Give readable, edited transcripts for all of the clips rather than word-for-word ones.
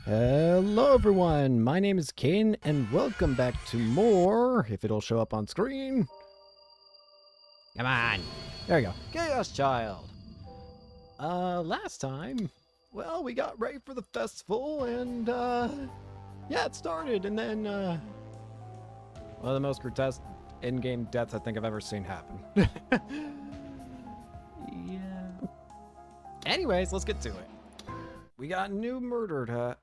Hello everyone, my name is Caden and welcome back to more, if it'll show up on screen. Come on, there you go, Chaos Child. Last time, well, we got ready for the festival and yeah, it started and then one of the most grotesque in-game deaths I think I've ever seen happen. Yeah. Anyways, let's get to it. We got a new murder to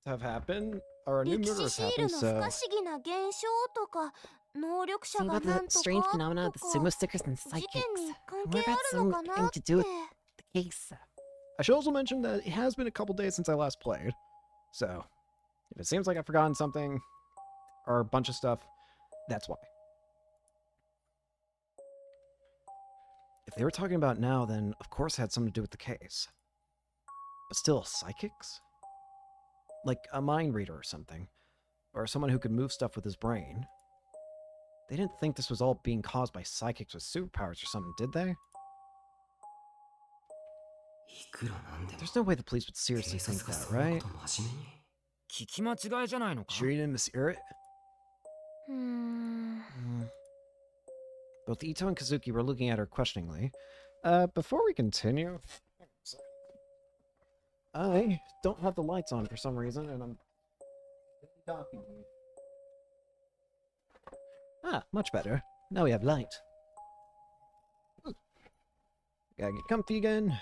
have happened, or a new murder has happened, so... Something about the strange phenomena of the sumo stickers and psychics. I wonder if that's something to do with the case. I should also mention that it has been a couple days since I last played, so if it seems like I've forgotten something, or a bunch of stuff, that's why. If they were talking about now, then of course it had something to do with the case. But still, psychics? Like a mind reader or something. Or someone who could move stuff with his brain. They didn't think this was all being caused by psychics with superpowers or something, did they? There's no way the police would seriously think that, right? Sure you didn't mishear it? Both Ito and Kazuki were looking at her questioningly. Before we continue... I don't have the lights on for some reason, and I'm talking to you. Ah, much better. Now we have light. Gotta get comfy again.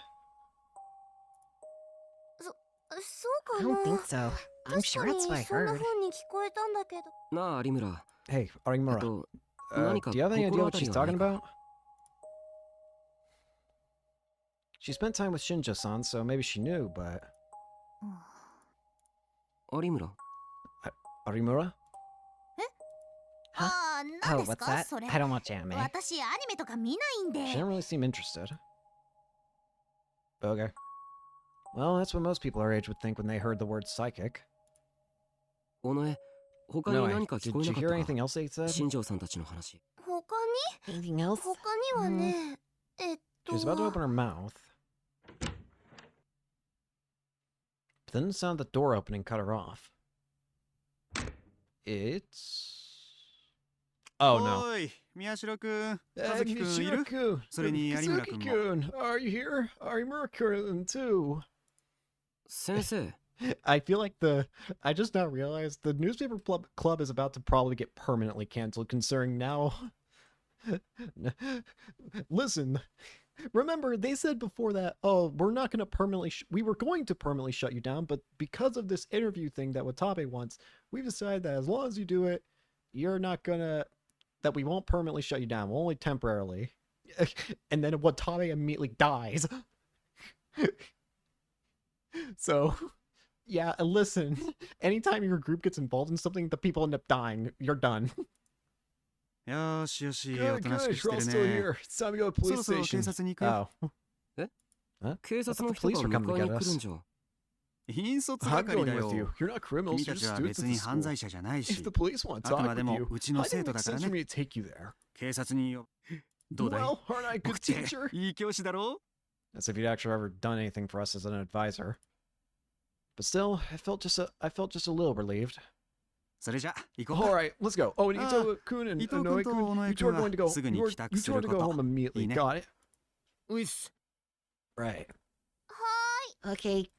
I don't think so. I'm sure that's what I heard. Hey, Arimura. Do you have any idea what she's talking about? She spent time with Shinjo-san, so maybe she knew, but... Arimura? Arimura? Huh? Oh, what's that? I don't watch anime. She didn't really seem interested. Okay. Well, that's what most people our age would think when they heard the word psychic. No, did you hear anything else they said? Anything else? She was about to open her mouth. But then the sound of the door opening cut her off. It's... Oh no. Miyashiro-kun, Miyashiro-kun, Kazuki-kun, are you here? Arimura-kun too. Sensei. I feel like I just now realized the newspaper club is about to probably get permanently canceled, considering now... Listen, remember they said before that, oh, we're not going to permanently... we were going to permanently shut you down, but because of this interview thing that Watabe wants, we've decided that as long as you do it, you're not going to... that we won't permanently shut you down, we'll only temporarily. And then Watabe immediately dies. So... yeah, listen, anytime your group gets involved in something, the people end up dying. You're done. Good, you're all still here. It's time to go to the police station. Oh. Huh? I thought the police were coming to get us. I'm going with you. You're not criminals, you're just students at the school. If the police want to talk with you, it didn't make sense for me to take you there. Well, aren't I a good teacher? As if you'd actually ever done anything for us as an advisor. But still, I felt just a little relieved. Alright, let's go. Oh, and Ito-kun and Onoe-kun, you two are going to go. You two are to go home immediately. Got it? Right. Hi. Okay.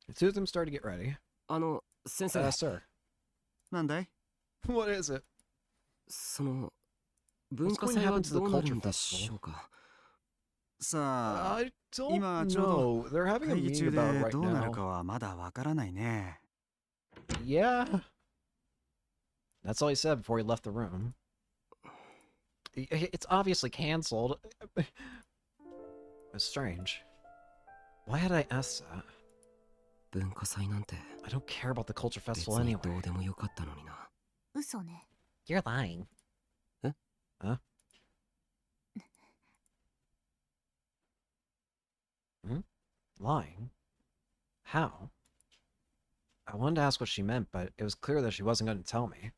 The two of them start to get ready. Sensei. Sir. What is it? What's going to happen to the culture festival? I don't know. They're having a meeting about it right now. Yeah. That's all he said before he left the room. It's obviously cancelled. It's strange. Why had I asked that? I don't care about the culture festival anyway. You're lying. Huh? Lying? How? I wanted to ask what she meant, but it was clear that she wasn't going to tell me.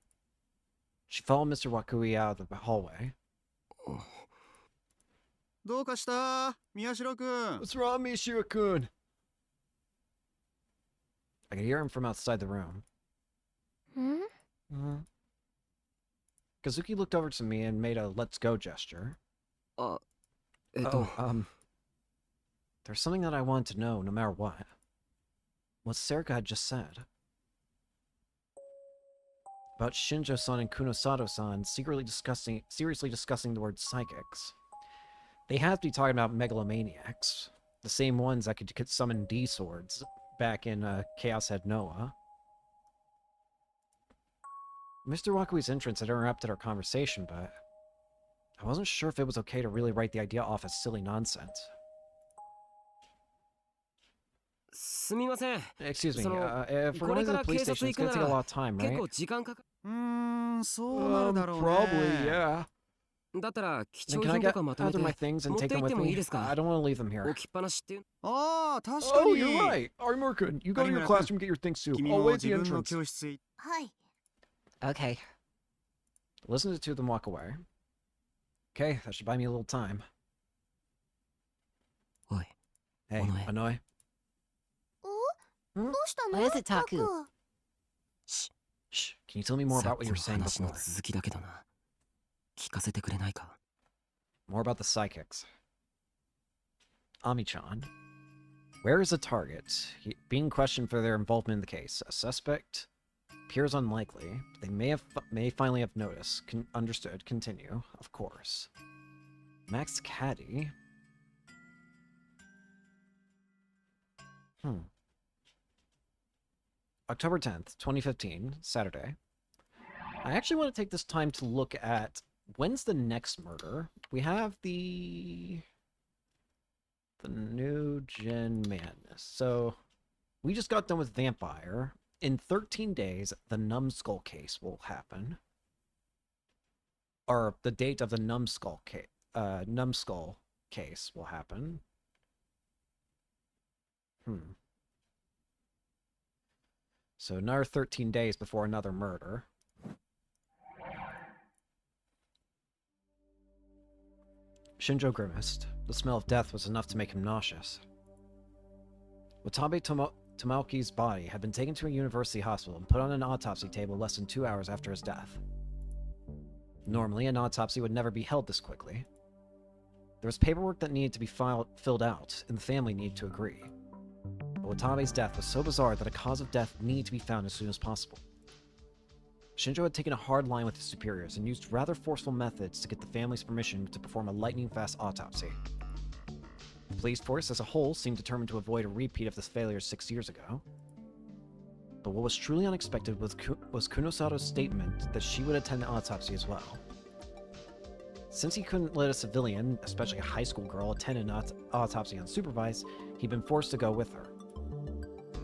She followed Mr. Wakui out of the hallway. What's wrong, Miyashiro-kun? I could hear him from outside the room. Kazuki looked over to me and made a let's go gesture. There's something that I wanted to know no matter what. What Serika had just said. About Shinjo-san and Kunosato-san seriously discussing the word psychics. They have to be talking about megalomaniacs. The same ones that could summon D-swords back in Chaos Head Noah. Mr. Wakui's entrance had interrupted our conversation, but I wasn't sure if it was okay to really write the idea off as silly nonsense. Excuse me, if we're going to the police station, it's going to take a lot of time, right? Probably, yeah. Then can I get other my things and take them with me? I don't want to leave them here. Oh, you're right. Arimura-kun, you go to your classroom and get your things too. I'll wait at the entrance. Okay. Listen to the two of them walk away. Okay, that should buy me a little time. Hey, Anoi. What is it, Taku? Shh. Can you tell me more about what you were saying before? More about the psychics. Ami-chan. Where is the target? Being questioned for their involvement in the case. A suspect? Appears unlikely. They may finally have noticed. Understood. Continue. Of course. Max Caddy. October 10th, 2015, Saturday. I actually want to take this time to look at when's the next murder. We have the new Gen Madness. So we just got done with Vampire. In 13 days, the Numbskull case will happen. Or the date of the Numbskull case will happen. So another 13 days before another murder. Shinjo grimaced. The smell of death was enough to make him nauseous. Watabe Tomoki's body had been taken to a university hospital and put on an autopsy table less than 2 hours after his death. Normally, an autopsy would never be held this quickly. There was paperwork that needed to be filled out, and the family needed to agree. But Watabe's death was so bizarre that a cause of death needed to be found as soon as possible. Shinjo had taken a hard line with his superiors and used rather forceful methods to get the family's permission to perform a lightning-fast autopsy. The police force as a whole seemed determined to avoid a repeat of this failure 6 years ago. But what was truly unexpected was Kunosato's statement that she would attend the autopsy as well. Since he couldn't let a civilian, especially a high school girl, attend an autopsy unsupervised, he'd been forced to go with her.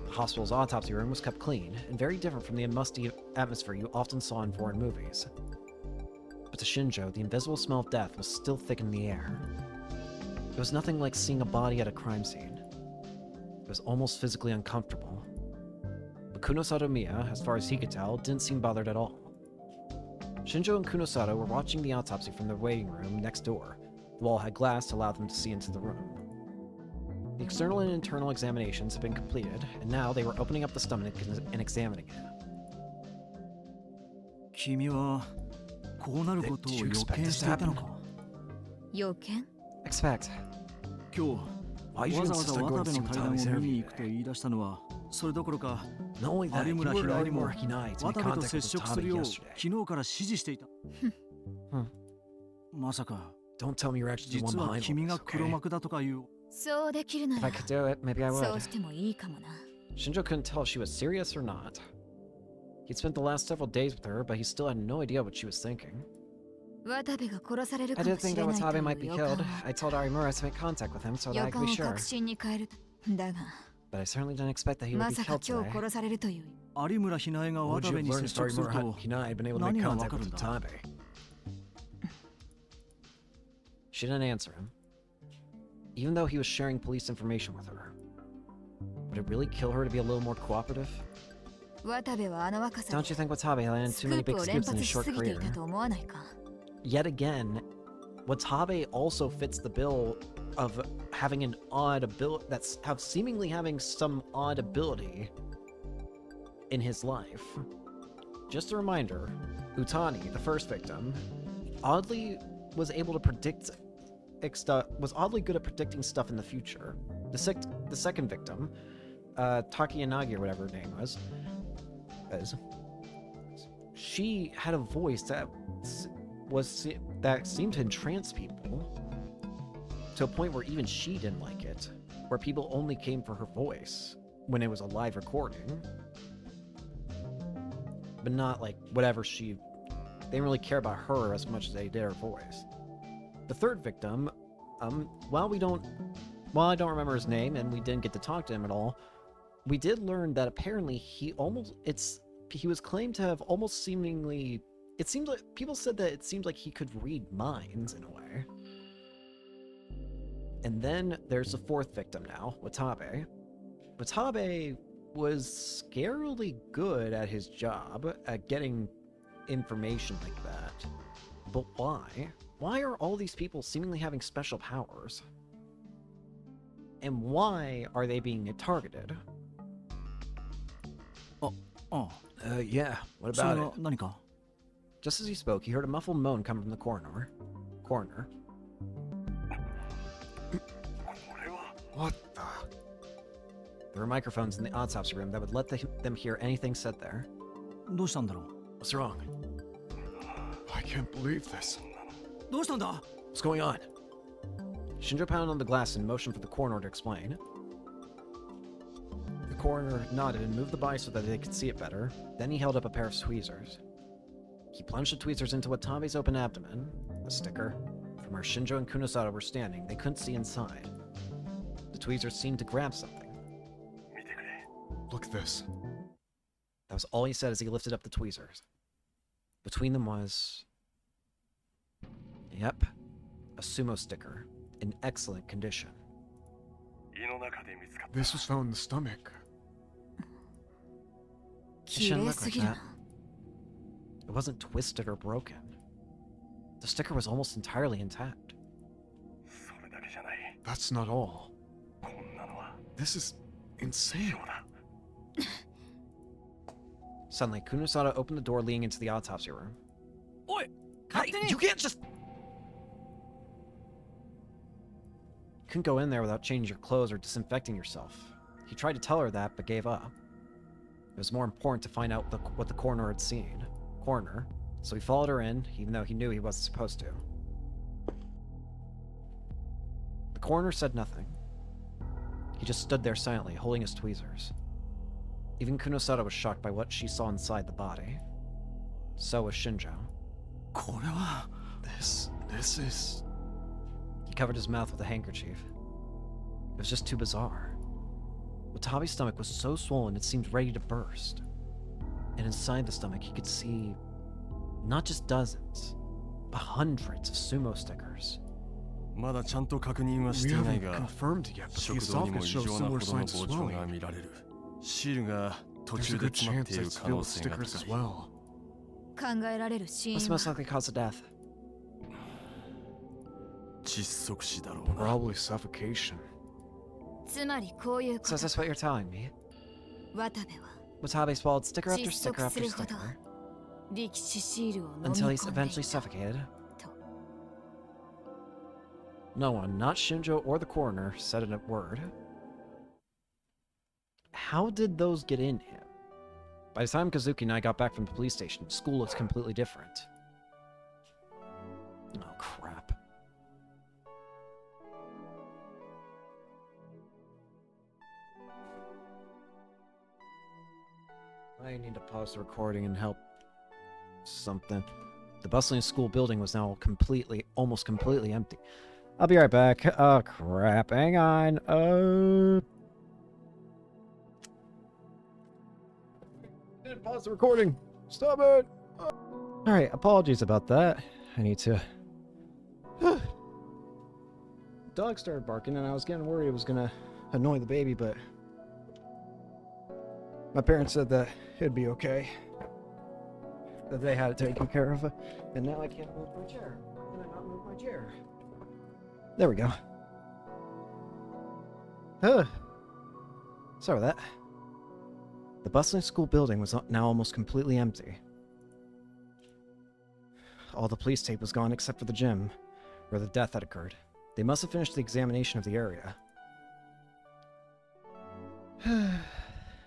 The hospital's autopsy room was kept clean, and very different from the musty atmosphere you often saw in foreign movies. But to Shinjo, the invisible smell of death was still thick in the air. It was nothing like seeing a body at a crime scene. It was almost physically uncomfortable. But Kunosato Miya, as far as he could tell, didn't seem bothered at all. Shinjo and Kunosato were watching the autopsy from their waiting room next door. The wall had glass to allow them to see into the room. The external and internal examinations had been completed, and now they were opening up the stomach and examining it. Did you expect this to happen? Expect. Why did you insist on going to see Watabe's interview today? Not only that, you were Arimura Hinai to make contact with Watabe yesterday. Don't tell me you're actually the one behind all this, okay? If I could do it, maybe I would. Shinjo couldn't tell if she was serious or not. He'd spent the last several days with her, but he still had no idea what she was thinking. I did think that Watabe might be killed. I told Arimura to make contact with him so that I could be sure. But I certainly didn't expect that he would be killed today. What would you have learned if Arimura Hinai had been able to make contact with Watabe? She didn't answer him. Even though he was sharing police information with her. Would it really kill her to be a little more cooperative? Don't you think Watabe landed too many big skips in his short career? Yet again, Watabe also fits the bill of having an odd ability, seemingly having some odd ability in his life. Just a reminder, Utani, the first victim, oddly was able to predict was oddly good at predicting stuff in the future. The second victim, Takiyanagi or whatever her name was, she had a voice that seemed to entrance people to a point where even she didn't like it, where people only came for her voice when it was a live recording, but not like whatever they didn't really care about her as much as they did her voice. The third victim, while I don't remember his name and we didn't get to talk to him at all, we did learn that apparently he was claimed to have almost seemingly, it seemed like people said that it seemed like he could read minds in a way. And then there's the fourth victim now, Watabe. Watabe was scarily good at his job at getting information like that. But why? Why are all these people seemingly having special powers? And why are they being targeted? Yeah, what about it? Just as he spoke, he heard a muffled moan come from the corner. What the? There were microphones in the autopsy room that would let them hear anything said there. What's wrong? I can't believe this. What's going on? Shinjo pounded on the glass and motioned for the coroner to explain. The coroner nodded and moved the body so that they could see it better. Then he held up a pair of tweezers. He plunged the tweezers into Watabe's open abdomen. The sticker. From where Shinjo and Kunosada were standing, they couldn't see inside. The tweezers seemed to grab something. Look at this. That was all he said as he lifted up the tweezers. Between them was... Yep. A sumo sticker. In excellent condition. This was found in the stomach. It shouldn't look like that. It wasn't twisted or broken. The sticker was almost entirely intact. That's not all. This is insane. Suddenly, Kunosada opened the door leading into the autopsy room. Oi! Hey, you can't just... Couldn't go in there without changing your clothes or disinfecting yourself. He tried to tell her that, but gave up. It was more important to find out what the coroner had seen. So he followed her in, even though he knew he wasn't supposed to. The coroner said nothing. He just stood there silently, holding his tweezers. Even Kunosada was shocked by what she saw inside the body. So was Shinjo. This is... He covered his mouth with a handkerchief. It was just too bizarre. Watabe's stomach was so swollen it seemed ready to burst. And inside the stomach he could see not just dozens, but hundreds of sumo stickers. We haven't confirmed yet, but the esophagus shows similar signs of swelling. There's a good chance it's filled with stickers as well. What's the most likely cause of death? Probably suffocation. So is this what you're telling me? Watabe swallowed sticker after sticker after sticker until he's eventually suffocated. No one, not Shinjo or the coroner, said a word. How did those get in him? By the time Kazuki and I got back from the police station, school looks completely different. Oh, crap. I need to pause the recording and help something. The bustling school building was now almost completely empty. I'll be right back. Oh, crap. Hang on. Didn't pause the recording. Stop it. Alright, apologies about that. I need to... Dog started barking and I was getting worried it was gonna annoy the baby, but... My parents said that it'd be okay. That they had it taken care of. And now I can't move my chair. Can I not move my chair? There we go. Sorry about that. The bustling school building was now almost completely empty. All the police tape was gone except for the gym, where the death had occurred. They must have finished the examination of the area.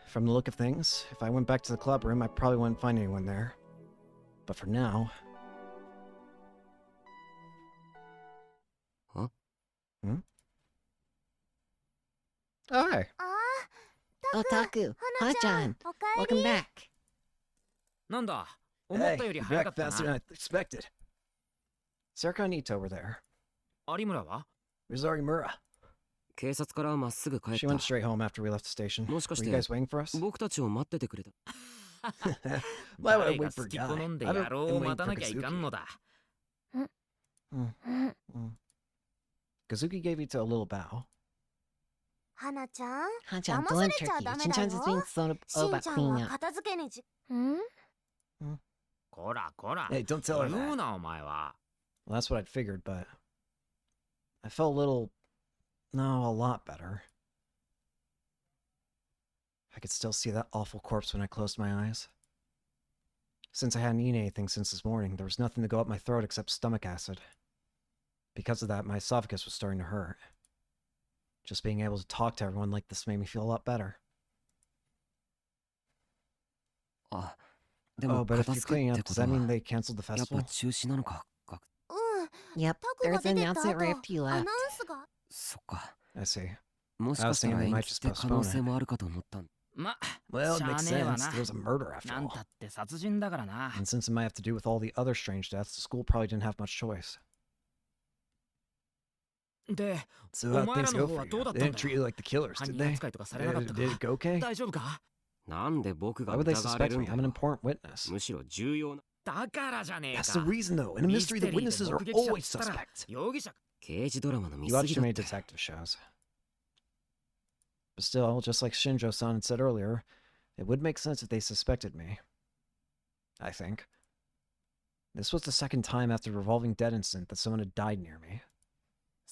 From the look of things, if I went back to the club room, I probably wouldn't find anyone there. But for now... Huh? Hmm? Oh, hi. Oh, Taku, Hana-chan, welcome back. Hey, you're back faster than I expected. Serka and Ito were there. Where's Arimura? She went straight home after we left the station. Were you guys waiting for us? Why would I wait for a guy? I've been waiting for Kazuki. Kazuki gave Ito a little bow. Hana-chan, don't let turkey. Shin-chan is being so about cleaning up. Hey, don't tell her that. Well, that's what I'd figured, but... I felt a little... No, a lot better. I could still see that awful corpse when I closed my eyes. Since I hadn't eaten anything since this morning, there was nothing to go up my throat except stomach acid. Because of that, my esophagus was starting to hurt. Just being able to talk to everyone like this made me feel a lot better. Oh, but if you're cleaning up, does that mean they canceled the festival? Yep, there was an announcement right after you left. I see. I was thinking they might just postpone it. Well, it makes sense. There was a murder after all. And since it might have to do with all the other strange deaths, the school probably didn't have much choice. So how'd things go for you? They didn't treat you like the killers, did they? Did it go okay? Why would they suspect me? I'm an important witness. That's the reason, though. In a mystery, the witnesses are always suspect. You watch too many detective shows. But still, just like Shinjo-san had said earlier, it would make sense if they suspected me. I think. This was the second time after the revolving dead incident that someone had died near me.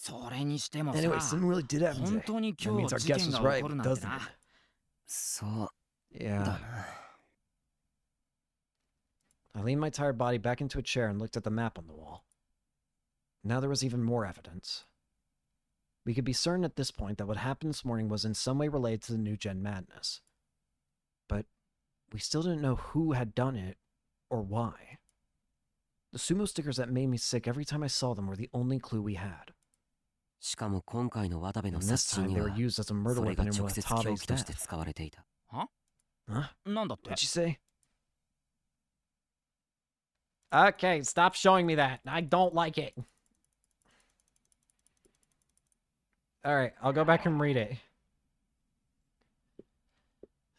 Anyway, something really did happen today. That means our guess was right, doesn't it? Yeah. I leaned my tired body back into a chair and looked at the map on the wall. Now there was even more evidence. We could be certain at this point that what happened this morning was in some way related to the New Gen madness. But we still didn't know who had done it or why. The sumo stickers that made me sick every time I saw them were the only clue we had. And this time they were used as a murder weapon in Watabe's death. Huh? What'd you say? Okay, stop showing me that. I don't like it. Alright, I'll go back and read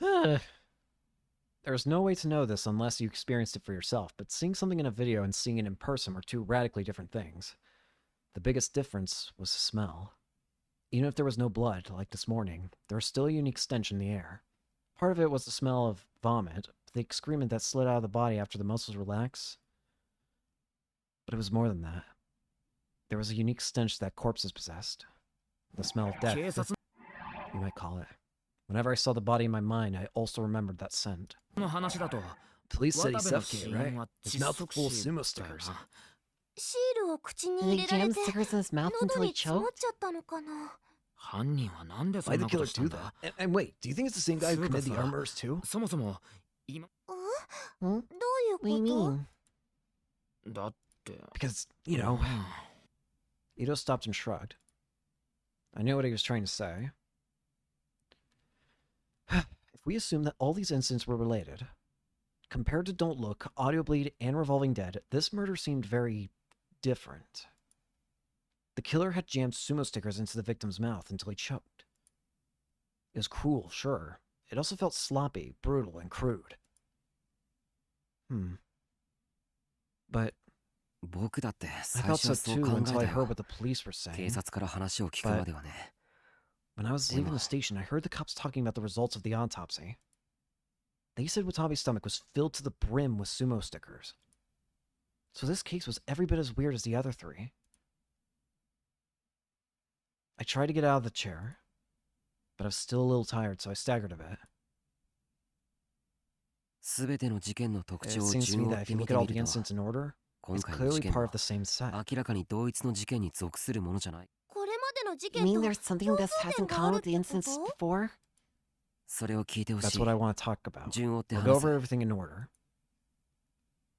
it. There's no way to know this unless you experienced it for yourself, but seeing something in a video and seeing it in person were two radically different things. The biggest difference was the smell. Even if there was no blood, like this morning, there was still a unique stench in the air. Part of it was the smell of vomit, the excrement that slid out of the body after the muscles relax. But it was more than that. There was a unique stench that corpses possessed. The smell of death, you might call it. Whenever I saw the body in my mind, I also remembered that scent. Police said he suffocated, right? His mouth was full of sumo stickers. Did he jam stickers in his mouth until he choked? Why'd the killer do that? And wait, do you think it's the same guy who committed the arm murders too? What do you mean? Because, you know... Ito stopped and shrugged. I knew what he was trying to say. If we assume that all these incidents were related, compared to Don't Look, Audio Bleed, and Revolving Dead, this murder seemed very different. The killer had jammed sumo stickers into the victim's mouth until he choked. It was cruel, sure. It also felt sloppy, brutal, and crude. But I felt so too until I heard what the police were saying. But when I was leaving the station, I heard the cops talking about the results of the autopsy. They said Watabe's stomach was filled to the brim with sumo stickers. So this case was every bit as weird as the other three. I tried to get out of the chair, but I was still a little tired, so I staggered a bit. It seems to me that if you look at all the incidents in order, it's clearly part of the same set. You mean there's something this has in common with the incidents before? That's what I want to talk about. We'll go over everything in order.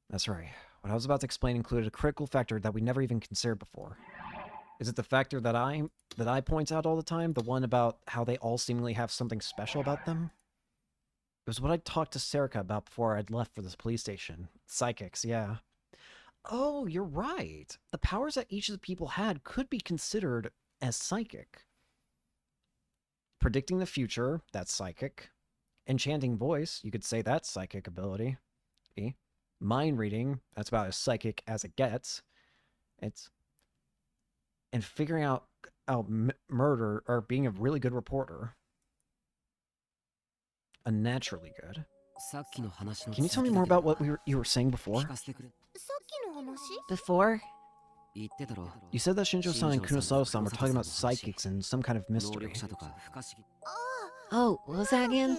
That's right. What I was about to explain included a critical factor that we never even considered before. Is it the factor that I point out all the time? The one about how they all seemingly have something special about them? It was what I talked to Serica about before I'd left for this police station. Psychics, yeah. Oh, you're right. The powers that each of the people had could be considered as psychic. Predicting the future, that's psychic. Enchanting voice, you could say that's psychic ability. Mind reading, that's about as psychic as it gets. And figuring out murder, or being a really good reporter. Unnaturally good. Can you tell me more about what you were saying before? Before? You said that Shinjo-san and Kunosawa-san were talking about psychics and some kind of mystery. Oh, what was that again?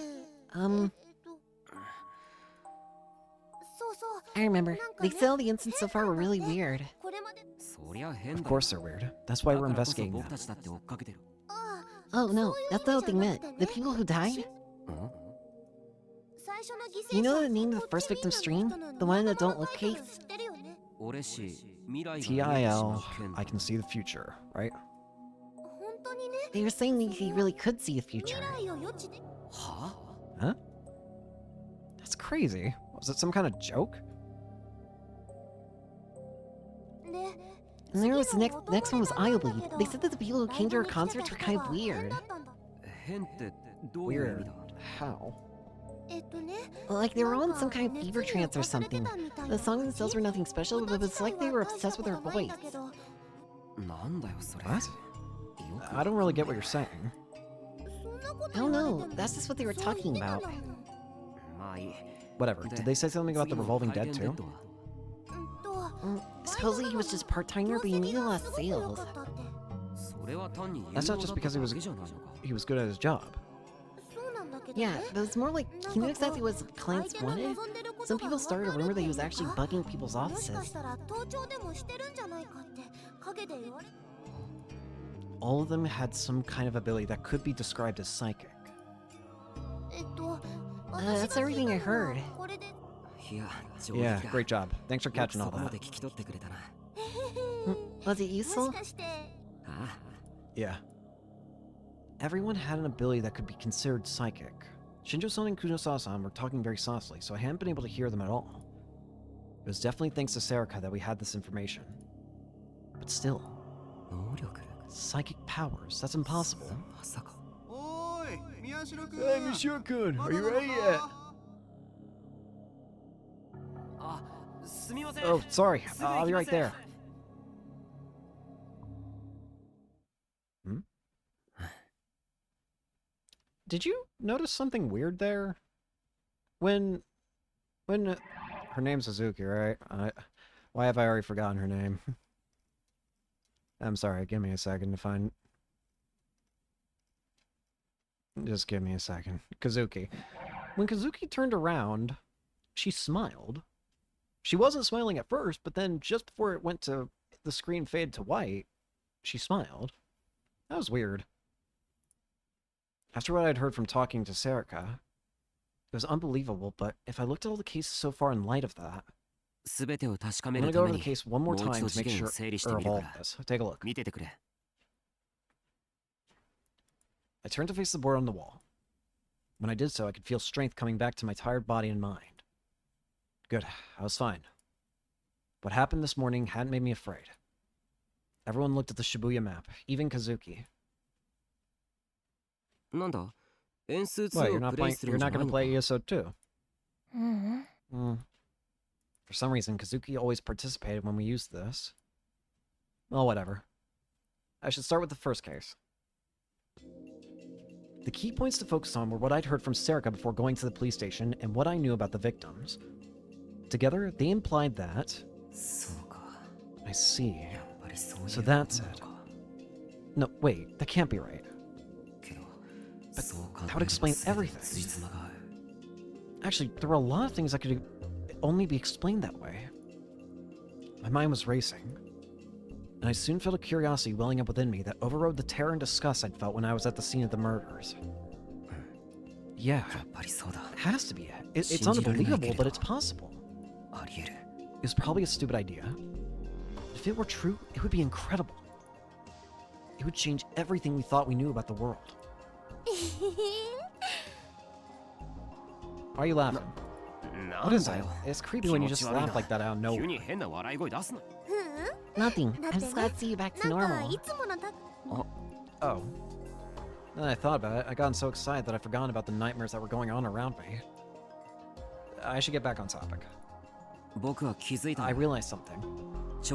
I remember. They said all the incidents so far were really weird. Of course they're weird. That's why we're investigating them. Oh no, that's not what they meant. The people who died? You know the name of the first victim's stream? The one in the Don't Look case? TIL, I can see the future, right? They were saying that he really could see the future. Huh? That's crazy. Was it some kind of joke? And there was the next one was Eyelead. They said that the people who came to her concerts were kind of weird. Weird. How? Like they were all in some kind of fever trance or something. The songs themselves were nothing special, but it's like they were obsessed with her voice. What? I don't really get what you're saying. I don't know. That's just what they were talking about. Whatever. Did they say something about the revolving dead too? Supposedly he was just part-timer, but he made a lot of sales. That's not just because he was good at his job. Yeah, but it's more like he knew exactly what his clients wanted. Some people started a rumor that he was actually bugging people's offices. All of them had some kind of ability that could be described as psychic. That's everything I heard. Yeah, great job. Thanks for catching all that. Was it useful? Yeah. Everyone had an ability that could be considered psychic. Shinjo-san and Kunosawa-san were talking very softly, so I hadn't been able to hear them at all. It was definitely thanks to Serica that we had this information. But still, psychic powers, that's impossible. Hey, Monsieur-kun, are you ready yet? Oh, sorry, I'll be right there. Did you notice something weird there? When her name's Suzuki, right? Why have I already forgotten her name? I'm sorry, give me a second to find... Just give me a second. Kazuki. When Kazuki turned around, she smiled. She wasn't smiling at first, but then just before it went to... the screen faded to white, she smiled. That was weird. After what I'd heard from talking to Serica, it was unbelievable, but if I looked at all the cases so far in light of that, I'm gonna go over the case one more time to make sure of all of this. Take a look. I turned to face the board on the wall. When I did so, I could feel strength coming back to my tired body and mind. Good, I was fine. What happened this morning hadn't made me afraid. Everyone looked at the Shibuya map, even Kazuki. What, you're not going to play ESO 2? For some reason, Kazuki always participated when we used this. Well, whatever. I should start with the first case. The key points to focus on were what I'd heard from Serica before going to the police station and what I knew about the victims. Together, they implied that... I see. So that's it. No, wait, that can't be right. But that would explain everything. Actually, there were a lot of things that could only be explained that way. My mind was racing, and I soon felt a curiosity welling up within me that overrode the terror and disgust I'd felt when I was at the scene of the murders. Yeah, it has to be it. It's unbelievable, but it's possible. It was probably a stupid idea. If it were true, it would be incredible. It would change everything we thought we knew about the world. Why are you laughing? What is that? It's creepy when you just laugh like that out of nowhere. Nothing. I'm just glad to see you back to normal. Oh. Then I thought about it, I got so excited that I forgot about the nightmares that were going on around me. I should get back on topic. I realized something. This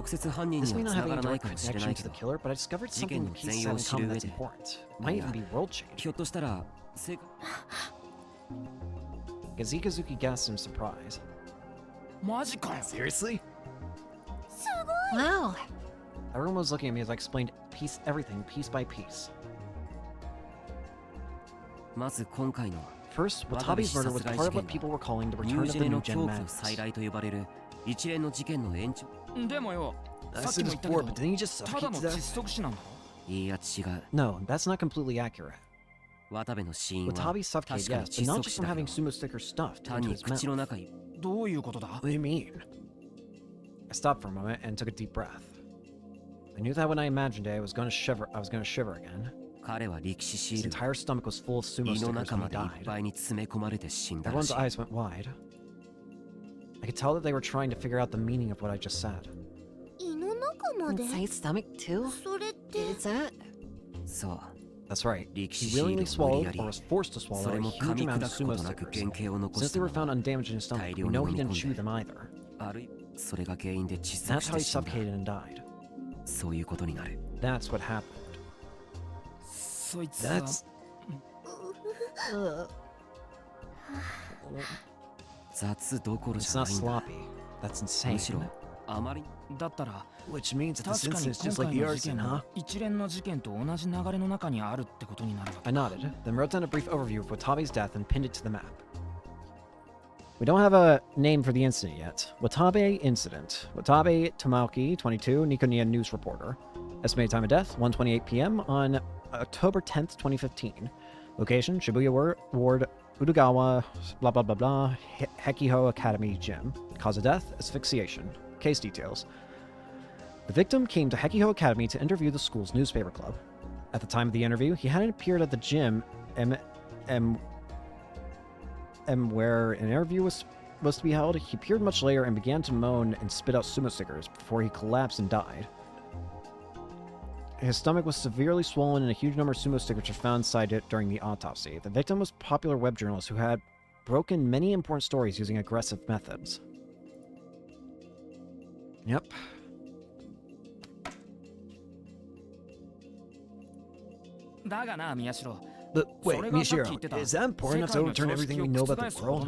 may not have any direct connection to the killer, but I discovered something the pieces have in common that's important. Might even be world-changing. Gazikazuki gasped in surprise. Seriously? Wow. Everyone was looking at me as I explained everything piece by piece. First, Watabe's murder was part of what people were calling the return of the new gen madness. I said this before, but didn't he just suffocate to death? No, that's not completely accurate. Watabe suffocated, yes, but not just from having sumo stickers stuffed into his mouth. What do you mean? I stopped for a moment and took a deep breath. I knew that when I imagined it, I was going to shiver again. His entire stomach was full of sumo stickers when he died. Everyone's eyes went wide. I could tell that they were trying to figure out the meaning of what I just said. Inside stomach too? Is that? That's right. He willingly swallowed, or was forced to swallow, a huge amount of sumo stickers. Since they were found undamaged in his stomach, we know he didn't chew them either. That's how he suffocated and died. That's what happened. That's... It's not sloppy. That's insane. Which means that this incident's just like the arson, huh? I nodded, then wrote down a brief overview of Watabe's death and pinned it to the map. We don't have a name for the incident yet. Watabe Incident. Watabe Tamaki, 22, Nikoniya news reporter. Estimated time of death, 1:28 p.m. on October 10th, 2015. Location, Shibuya Ward, Udogawa, blah blah blah blah, Hekiho Academy Gym. Cause of death, asphyxiation. Case details. The victim came to Hekiho Academy to interview the school's newspaper club. At the time of the interview, he hadn't appeared at the gym where an interview was supposed to be held. He appeared much later and began to moan and spit out sumo stickers before he collapsed and died. His stomach was severely swollen and a huge number of sumo stickers were found inside it during the autopsy. The victim was a popular web journalist who had broken many important stories using aggressive methods. Yep. But wait, Miyashiro, is that important enough to overturn everything we know about the world?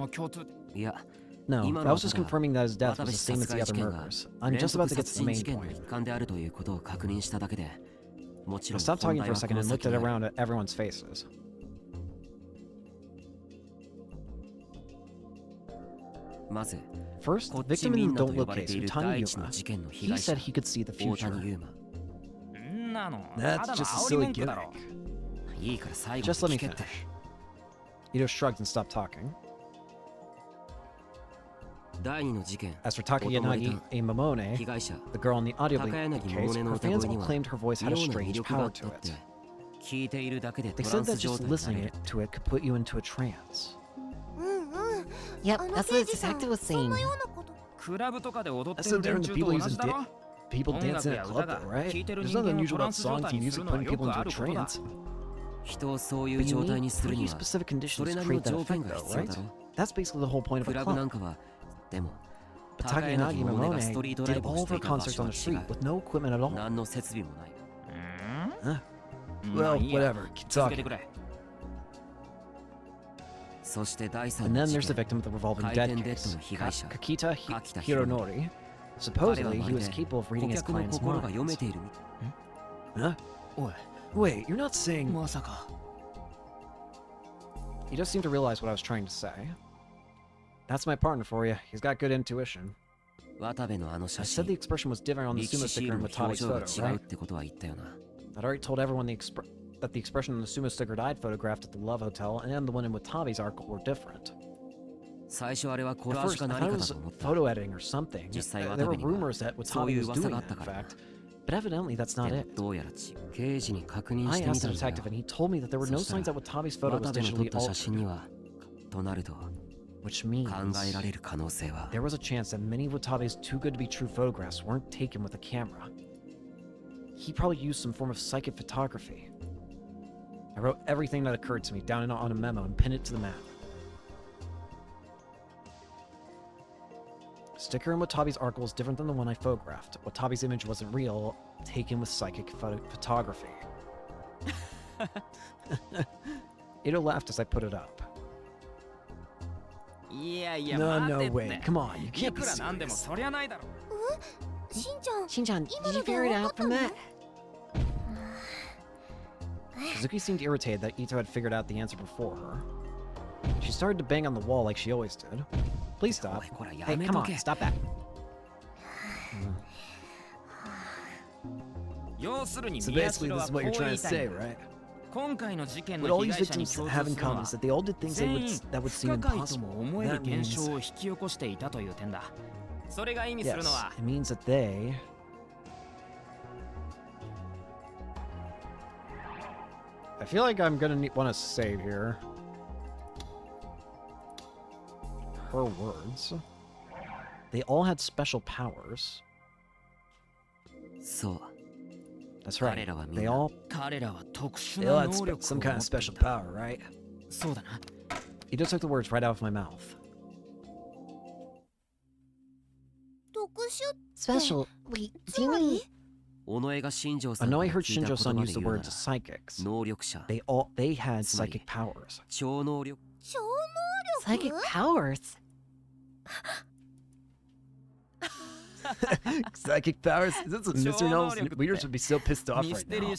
No, I was just confirming that his death was the same as the other murders. I'm just about to get to the main point. I stopped talking for a second and looked around at everyone's faces. First, the victim in the Don't Look case, Utani Yuma. He said he could see the future. That's just a silly gimmick. Just let me finish. Ito shrugged and stopped talking. As for Takayanagi Mamone, the girl in the audiobook case, her fans all claimed her voice had a strange power to it. They said that just listening to it could put you into a trance. Yep, that's what Detective was saying. That's so different than people dancing at a club though, right? There's nothing unusual about songs and music putting people into a trance. But you need pretty specific conditions to create that effect though, right? That's basically the whole point of a club. But Takayanagi Mamone did all of her concerts on the street with no equipment at all. Huh? Well, whatever, keep talking. And then there's the victim of the revolving dead case, Kakita Hironori. Supposedly, he was capable of reading his client's minds. Huh? Wait, you're not saying... He just seemed to realize what I was trying to say. That's my partner for you. He's got good intuition. I said the expression was different on the sumo sticker in Watabe's photo, right? I'd already told everyone that the expression on the sumo sticker I'd photographed at the Love Hotel and the one in Watabe's article were different. At first, I thought it was photo editing or something. There were rumors that Watabe was doing that, in fact. But evidently, that's not it. I asked the detective, and he told me that there were no signs that Watabe's photo was digitally altered. Which means there was a chance that many of Watabe's too-good-to-be-true photographs weren't taken with a camera. He probably used some form of psychic photography. I wrote everything that occurred to me down on a memo and pinned it to the map. Sticker in Watabe's article is different than the one I photographed. Watabe's image wasn't real, taken with psychic photography. Ito laughed as I put it up. No way. Come on, you can't be serious. Shin-chan, did you figure it out from that? Kazuki seemed irritated that Ito had figured out the answer before her. She started to bang on the wall like she always did. Please stop. Hey, come on, stop that. So basically, this is what you're trying to say, right? What all these victims have in common is that they all did things that would seem impossible. That means... Yes, it means that they... I feel like I'm gonna want to save here. Her words. They all had special powers. That's right. They all had some kind of special power, right? Ito took the words right out of my mouth. Special? Wait, do you mean... I know I heard Shinjo-san use the words psychics. They had psychic powers. Psychic powers? Psychic powers? Is this a Mr. Knowles? Readers would be so pissed off right now.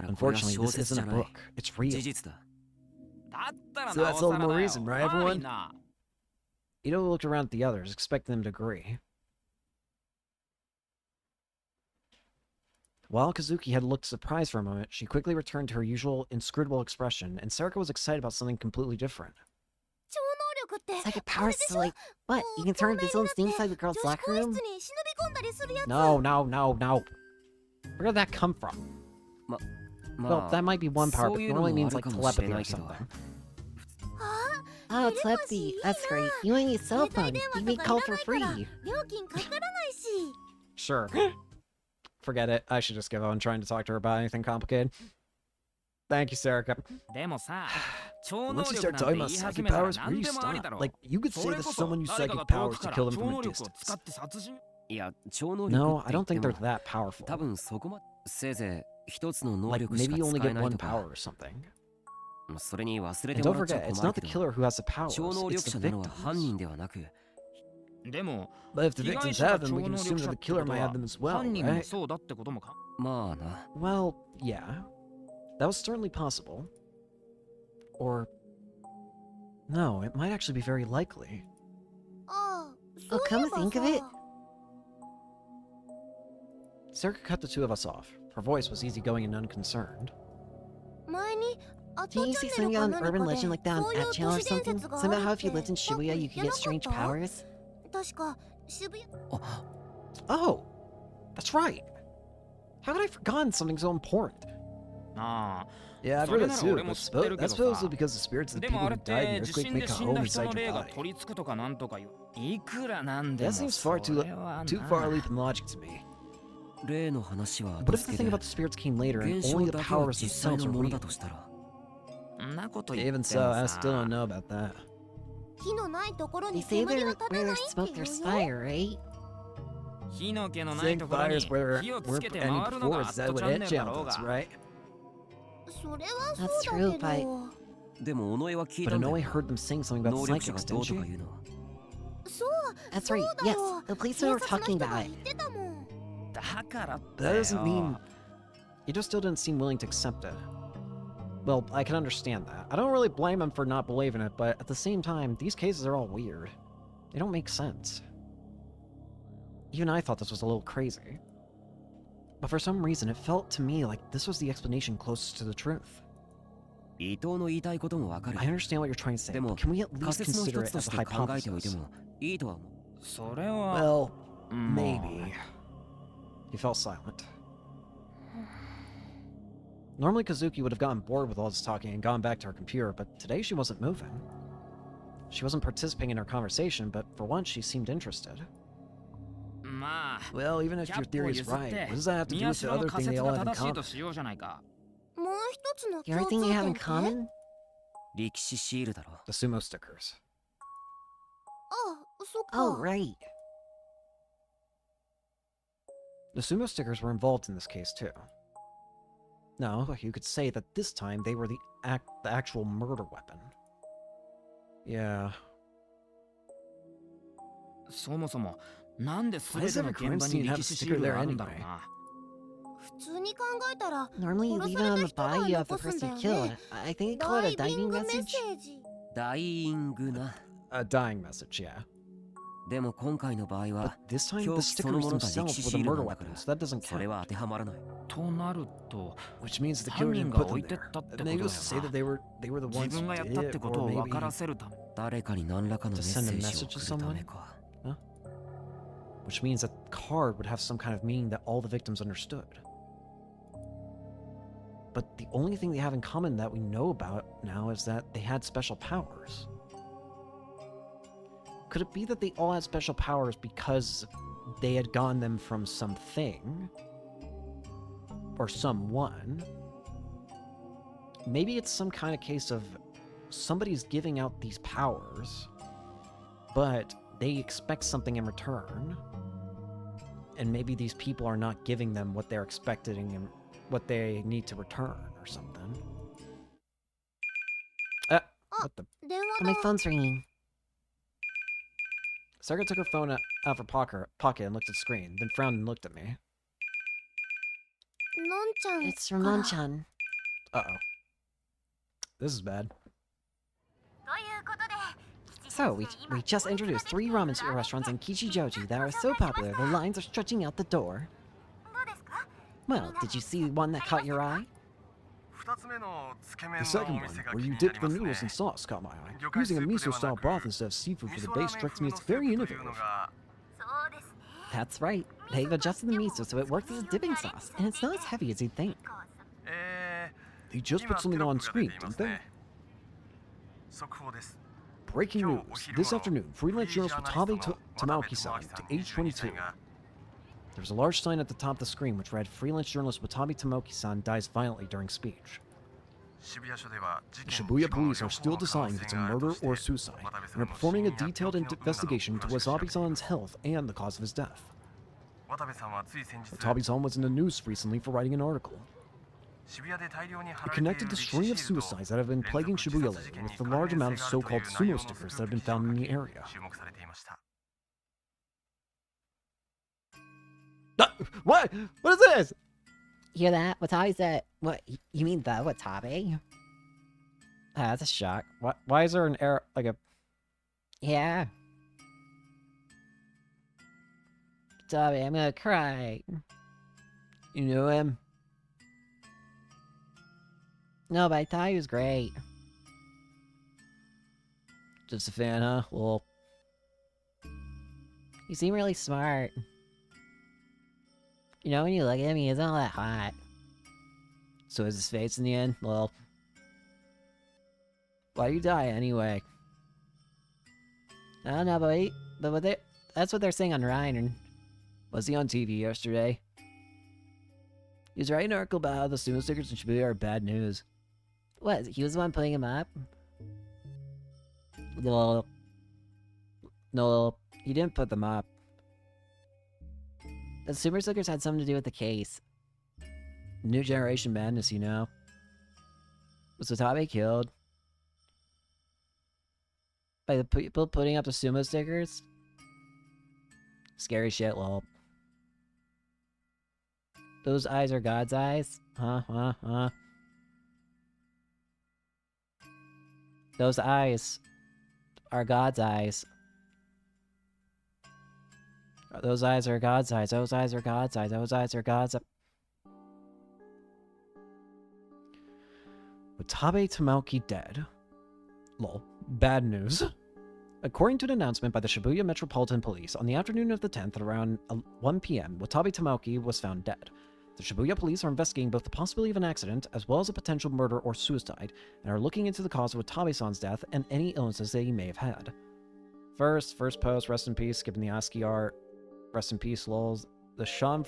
Unfortunately, this isn't a book. It's real. So that's all the more reason, right, everyone? Ito looked around at the others, expecting them to agree. While Kazuki had looked surprised for a moment, she quickly returned to her usual inscrutable expression, and Sarika was excited about something completely different. Psychic powers is like, what? You can turn its own steam inside the girl's locker room? No. Where did that come from? Well, that might be one part, but it normally means like telepathy or something. Oh, telepathy. That's great. You ain't your cell phone. You can be called for free. Sure. Forget it. I should just give on trying to talk to her about anything complicated. Thank you, Sarika. Once you start talking about psychic powers, where do you stop? Like, you could say that someone used psychic powers to kill them from a distance. No, I don't think they're that powerful. Like, maybe you only get one power or something. And don't forget, it's not the killer who has the powers, it's the victims. But if the victims have them, we can assume that the killer might have them as well, right? Well, yeah. That was certainly possible. Or... no, it might actually be very likely. Oh, come to think of it. Sarika cut the two of us off. Her voice was easygoing and unconcerned. Didn't you see something on an urban legend like that on At Channel or something? Something about how if you lived in Shibuya, you could get strange powers? Oh! That's right! How could I have forgotten something so important? Yeah, I've heard that too, but that's supposedly because the spirits of the people who died in the earthquake make a home inside your body. That seems far too far a leap in logic to me. What if the thing about the spirits came later and only the powers themselves are real? Even so, I still don't know about that. They say where there's smoke, there's fire, right? Saying fires where there weren't any before, is that what Ed Channel does, right? That's true, but Inoue heard them saying something about psychics, didn't you? That's right, yes. The policemen were talking about it. But that doesn't mean... Ito still didn't seem willing to accept it. Well, I can understand that. I don't really blame him for not believing it, but at the same time, these cases are all weird. They don't make sense. Even I thought this was a little crazy. But for some reason, it felt to me like this was the explanation closest to the truth. I understand what you're trying to say, but can we at least consider it as a hypothesis? Well, maybe. He fell silent. Normally Kazuki would have gotten bored with all this talking and gone back to her computer, but today she wasn't moving. She wasn't participating in our conversation, but for once she seemed interested. Well, even if your theory is right, what does that have to do with the other thing they all have in common? The other thing they have in common? The sumo stickers. Oh, right. The sumo stickers were involved in this case, too. No, you could say that this time they were the actual murder weapon. Yeah. Why does every crime scene have a sticker there anyway? Normally you leave it on the body of the person you kill. I think they call it a dying message. A dying message, yeah. But this time, the stickers themselves were the murder weapon, so that doesn't count. Which means the killer didn't put them there. Maybe to say that they were the ones who did it, or maybe to send a message to someone? Huh? Which means that the card would have some kind of meaning that all the victims understood. But the only thing they have in common that we know about now is that they had special powers. Could it be that they all had special powers because they had gotten them from something? Or someone? Maybe it's some kind of case of somebody's giving out these powers, but they expect something in return. And maybe these people are not giving them what they're expecting and what they need to return or something. What the? Oh, my phone's ringing. Saga took her phone out of her pocket and looked at the screen, then frowned and looked at me. It's from Non-chan. Uh-oh. This is bad. So, we just introduced 3 ramen restaurants in Kichijoji that are so popular the lines are stretching out the door. Well, did you see one that caught your eye? The second one, where you dip the noodles in sauce, caught my eye. Using a miso-style broth instead of seafood for the base strikes me as very innovative. That's right. They've adjusted the miso so it works as a dipping sauce, and it's not as heavy as you'd think. They just put something on screen, didn't they? Breaking news. This afternoon, freelance journalist Watabe Tamauki-san, to age 22. There was a large sign at the top of the screen which read, "Freelance journalist Watabe Tamauki-san dies violently during speech." The Shibuya police are still deciding if it's a murder or a suicide, and are performing a detailed investigation into Wasabi-san's health and the cause of his death. Watabe-san was in the news recently for writing an article. It connected the string of suicides that have been plaguing Shibuya lately with the large amount of so-called sumo stickers that have been found in the area. What? What is this? Hear that? Watabe said... What? You mean the Watabe? That's a shock. Why is there an error, like a... Yeah. Watabe, I'm gonna cry. You know him? No, but I thought he was great. Just a fan, huh? Well... You seem really smart. You know, when you look at him, he isn't all that hot. So is his face in the end? Well... Why'd you die anyway? I don't know, but that's what they're saying on Ryan. Was he on TV yesterday? He was writing an article about how the sumo stickers in Shibuya are bad news. What, he was the one putting him up? No, he didn't put them up. The super stickers had something to do with the case. New generation madness, you know. Was Watabe killed? By the people putting up the sumo stickers? Scary shit, lol. Those eyes are God's eyes? Huh? Those eyes are God's eyes. Those eyes are God's eyes. Those eyes are God's eyes. Those eyes are God's eyes. Watabe Tamaki dead. Lol. Bad news. According to an announcement by the Shibuya Metropolitan Police, on the afternoon of the 10th at around 1 p.m., Watabe Tamaki was found dead. The Shibuya police are investigating both the possibility of an accident as well as a potential murder or suicide, and are looking into the cause of Watabe-san's death and any illnesses that he may have had. First post, rest in peace, skipping the ASCII art. Rest in peace, lols. The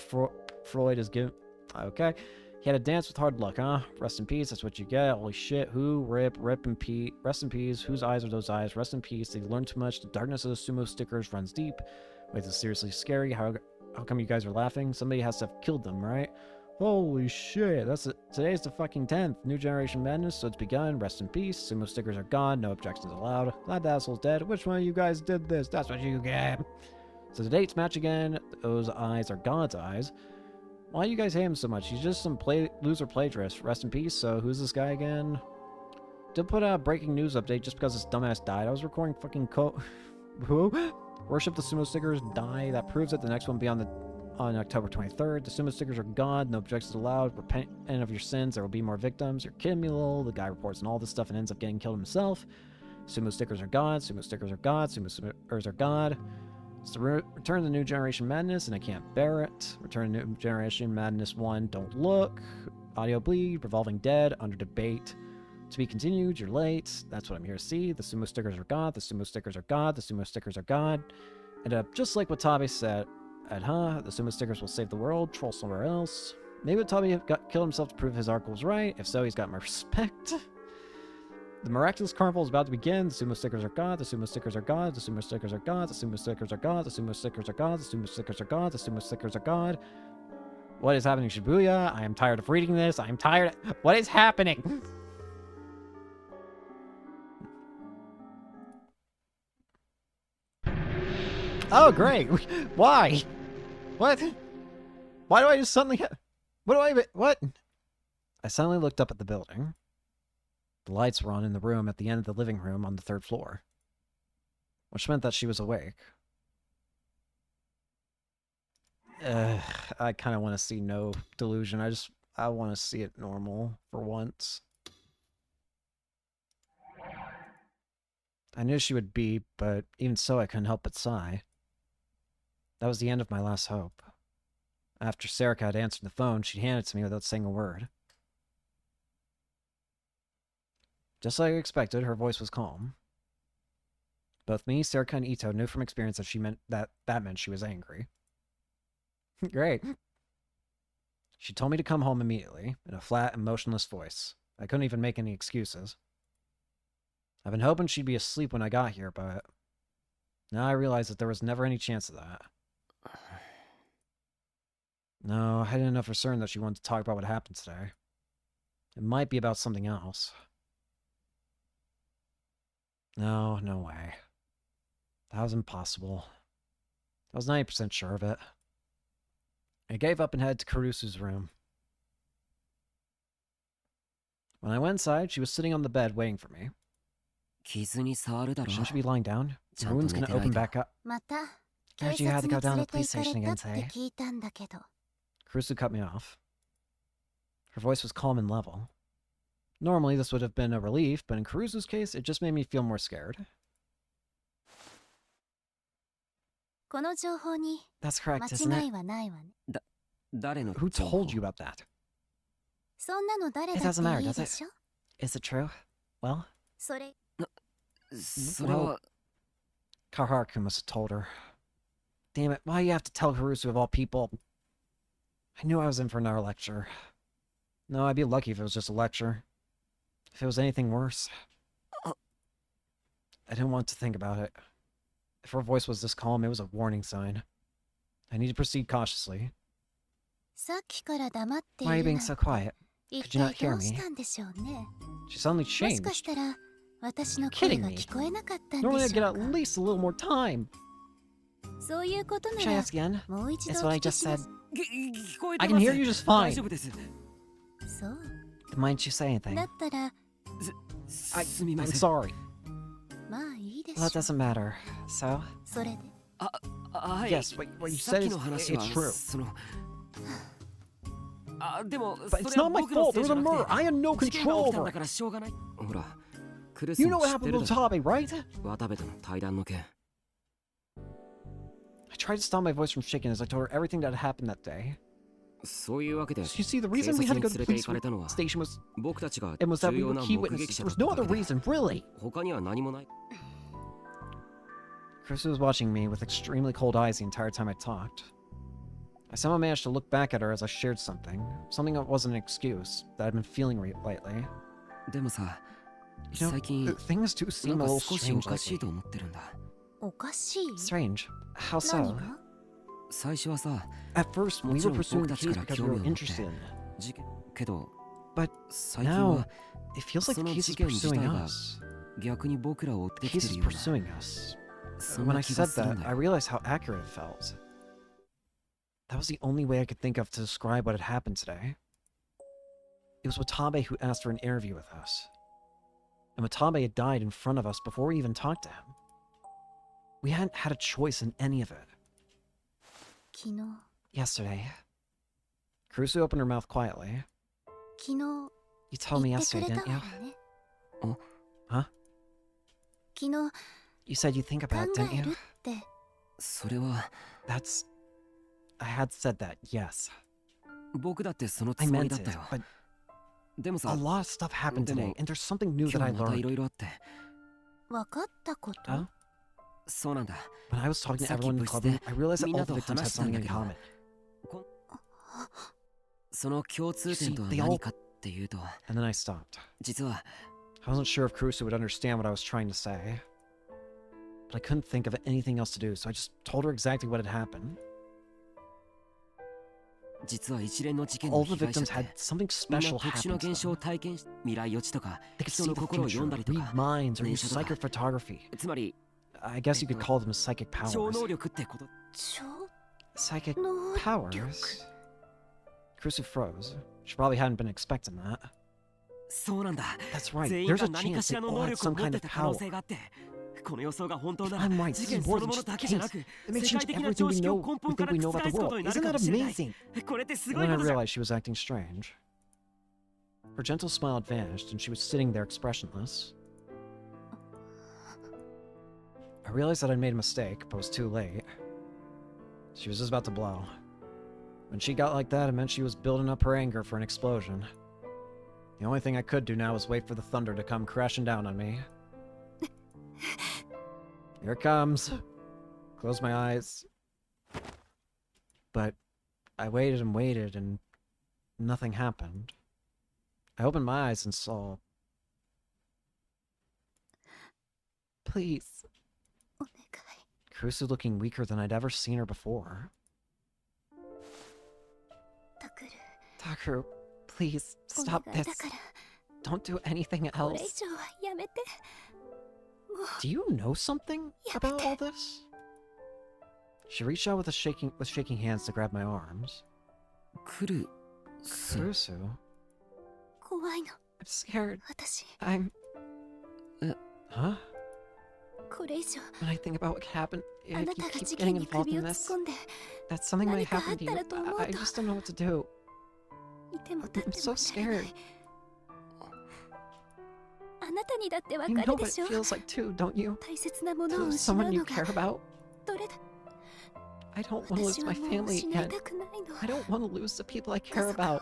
Freud is given... Okay. He had a dance with hard luck, huh? Rest in peace, that's what you get. Holy shit, who? Rip in peace. Rest in peace, whose eyes are those eyes? Rest in peace, they learned too much. The darkness of the sumo stickers runs deep. Wait, this is seriously scary. How come you guys are laughing? Somebody has to have killed them, right? Holy shit, today's the fucking 10th. New generation madness, so it's begun. Rest in peace, sumo stickers are gone, no objections allowed. Glad the asshole's dead. Which one of you guys did this? That's what you get. So the dates match again. Those eyes are God's eyes. Why do you guys hate him so much? He's just some loser plagiarist. Rest in peace. So who's this guy again? Did put out a breaking news update just because this dumbass died. I was recording fucking who? Worship the sumo stickers, die. That proves it. The next one will be on October 23rd. The sumo stickers are gone. No objections allowed. Repent of your sins. There will be more victims. You're kidding me, lol. The guy reports on all this stuff and ends up getting killed himself. Sumo stickers are God. Sumo stickers are God. Sumo stickers are God. It's the Return to New Generation Madness, and I can't bear it. Return to New Generation Madness 1, Don't Look. Audio Bleed, Revolving Dead, under debate. To be continued, you're late. That's what I'm here to see. The sumo stickers are God. The sumo stickers are God. The sumo stickers are God. And just like Watabe said, the sumo stickers will save the world. Troll somewhere else. Maybe Watabe killed himself to prove his article was right. If so, he's got my respect. The miraculous carnival is about to begin. The sumo stickers are God. The sumo stickers are God. The sumo stickers are God. The sumo stickers are God. The sumo stickers are God. The sumo stickers are God. The sumo stickers are God. What is happening, Shibuya? I am tired of reading this. I am tired. What is happening? Oh, great. Why? What? Why do I just suddenly... What? I suddenly looked up at the building. The lights were on in the room at the end of the living room on the 3rd floor, which meant that she was awake. I kind of want to see no delusion. I want to see it normal for once. I knew she would be, but even so I couldn't help but sigh. That was the end of my last hope. After Serika had answered the phone, she handed it to me without saying a word. Just like I expected, her voice was calm. Both me, Serika, and Ito knew from experience that that meant she was angry. Great. She told me to come home immediately, in a flat, emotionless voice. I couldn't even make any excuses. I've been hoping she'd be asleep when I got here, but now I realize that there was never any chance of that. No, I didn't know for certain that she wanted to talk about what happened today. It might be about something else. No way. That was impossible. I was 90% sure of it. I gave up and headed to Karusu's room. When I went inside, she was sitting on the bed waiting for me. Shouldn't she be lying down? The wound's gonna open back up. Heard you had to go down to the police station again today. Karusu cut me off. Her voice was calm and level. Normally, this would have been a relief, but in Karusu's case, it just made me feel more scared. That's correct, isn't it? Who told you about that? It doesn't matter, does it? Is it true? Well, Kaharu must have told her. Damn it, why do you have to tell Karusu of all people? I knew I was in for another lecture. No, I'd be lucky if it was just a lecture. If it was anything worse. I didn't want to think about it. If her voice was this calm, it was a warning sign. I need to proceed cautiously. Why are you being so quiet? Could you not hear me? She suddenly changed. You're kidding me. Normally I'd get at least a little more time. Should I ask again? It's what I just said. I can hear you just fine. Then why didn't you say anything? I'm sorry. まあいいでし Well, ょ that doesn't matter. So? それで Yes, what you said is it's true. But it's not my fault. There was a murder. I had no control over it. You know what happened with Watabe, right? I tried to stop my voice from shaking as I told her everything that had happened that day. You see, the reason we had to go to the police station was that we were key witnesses. There was no other reason, really. Chris was watching me with extremely cold eyes the entire time I talked. I somehow managed to look back at her as I shared something that wasn't an excuse, that I'd been feeling lately. You know, things do seem a little strange lately. おかしい Strange? How 何 so? が At first, we were pursuing the case because we were interested in it. But now, it feels like the case is pursuing us. The case is pursuing us. When I said that, I realized how accurate it felt. That was the only way I could think of to describe what had happened today. It was Watabe who asked for an interview with us. And Watabe had died in front of us before we even talked to him. We hadn't had a choice in any of it. 昨日 Yesterday. Kurusu opened her mouth quietly. 昨日 You told me 言ってく yesterday, れた didn't わ you? よね Huh? 昨日 You said you'd think 考 about it, didn't える you? って That's... I had said that, yes. 僕だってその I つもり meant だ it, ったよ。 but でも a さ、 lot of stuff happened today, and there's something new 今 that I 日またい learned. ろいろあって。分かったこと Huh? そうなんだ。 When I was talking to さっき everyone in the 部室 club で room, I realized that all the みんなと victims had 話したん something だ in けど、 common. その共通点とは You see, they all- 何かっていうと、 And then I stopped. 実は I wasn't sure if Kurusu would understand what I was trying to say. But I couldn't think of anything else to do, so I just told her exactly what had happened. 実は一連の事件 All の the 被害者っ victims had て something みんな special 特殊な happen to 現象 them. を体験し未来予知とか They could 人 see の the 心を読んだ future, りと read か minds, or 連 use 射とか psychic photography. つまり I guess you could call them psychic 超 powers. 能力ってこと。超 Psychic 能力 powers? Kurusu froze. She probably hadn't been expecting that. そうなんだ。 That's right. 全員 There's が a 何か chance しら they の all 能 had 力を some 持っ kind て of た可能 power. 性があって、この予想が本当 If な I'm ら right, 事 this 件 is そ more の than も just の a だけじゃな case. く It may 世界 change 的な everything 常 we 識を know, 根 we 本 think から we 覆 know about the すこと world. になる Isn't か that もしれない。 amazing? これってす And ごい then I ことじゃん。 realized she was acting strange. Her gentle smile had vanished, and she was sitting there expressionless. I realized that I'd made a mistake, but it was too late. She was just about to blow. When she got like that, it meant she was building up her anger for an explosion. The only thing I could do now was wait for the thunder to come crashing down on me. Here it comes. Close my eyes. But I waited and waited, and nothing happened. I opened my eyes and saw... Please. お願い Kurusu looking weaker than I'd ever seen her before. タクル Takaru, please, お stop 願い this. だから Don't do anything これ以 else. 上はやめてもう Do you know something about all this? She reached out with shaking hands to grab my arms. 来る。す Kurusu, 怖いの I'm scared. 私 I'm... Huh? これ以上 When I think about what happened, あ I なたが keep 事 getting 件に involved 首を in 突っ this. 込んで That something might 何か happen to you. あったらと思うと I just don't know what to do. いても立 I'm って so も知れない scared. あなたにだってわ You か know る what でし it ょ feels like too, don't you? 大切なも To のを lose 失う someone you のが care about. どれだ I don't want to lose 私は my もう family 失い again. たくないの I don't want to lose the people I 家 care 族を about.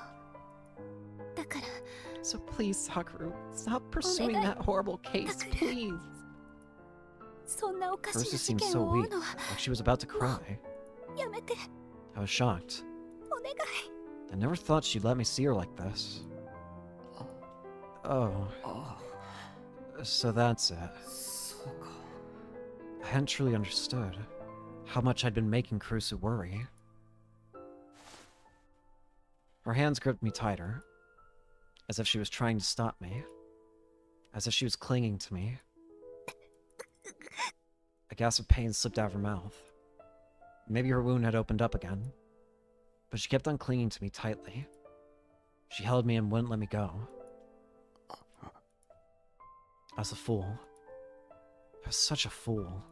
だから So please, Sakura, stop pursuing that horrible case, please. そんなおかしな Ursa 事 seemed 件 so を追う weak, のは like she was about to cry. やめて I was shocked. お願い I never thought she'd let me see her like this. Oh, あ so that's it. あ、そうか。 I hadn't truly understood how much I'd been making Kurusu worry. Her hands gripped me tighter, as if she was trying to stop me, as if she was clinging to me. A gasp of pain slipped out of her mouth. Maybe her wound had opened up again, but she kept on clinging to me tightly. She held me and wouldn't let me go. I was a fool. I was such a fool.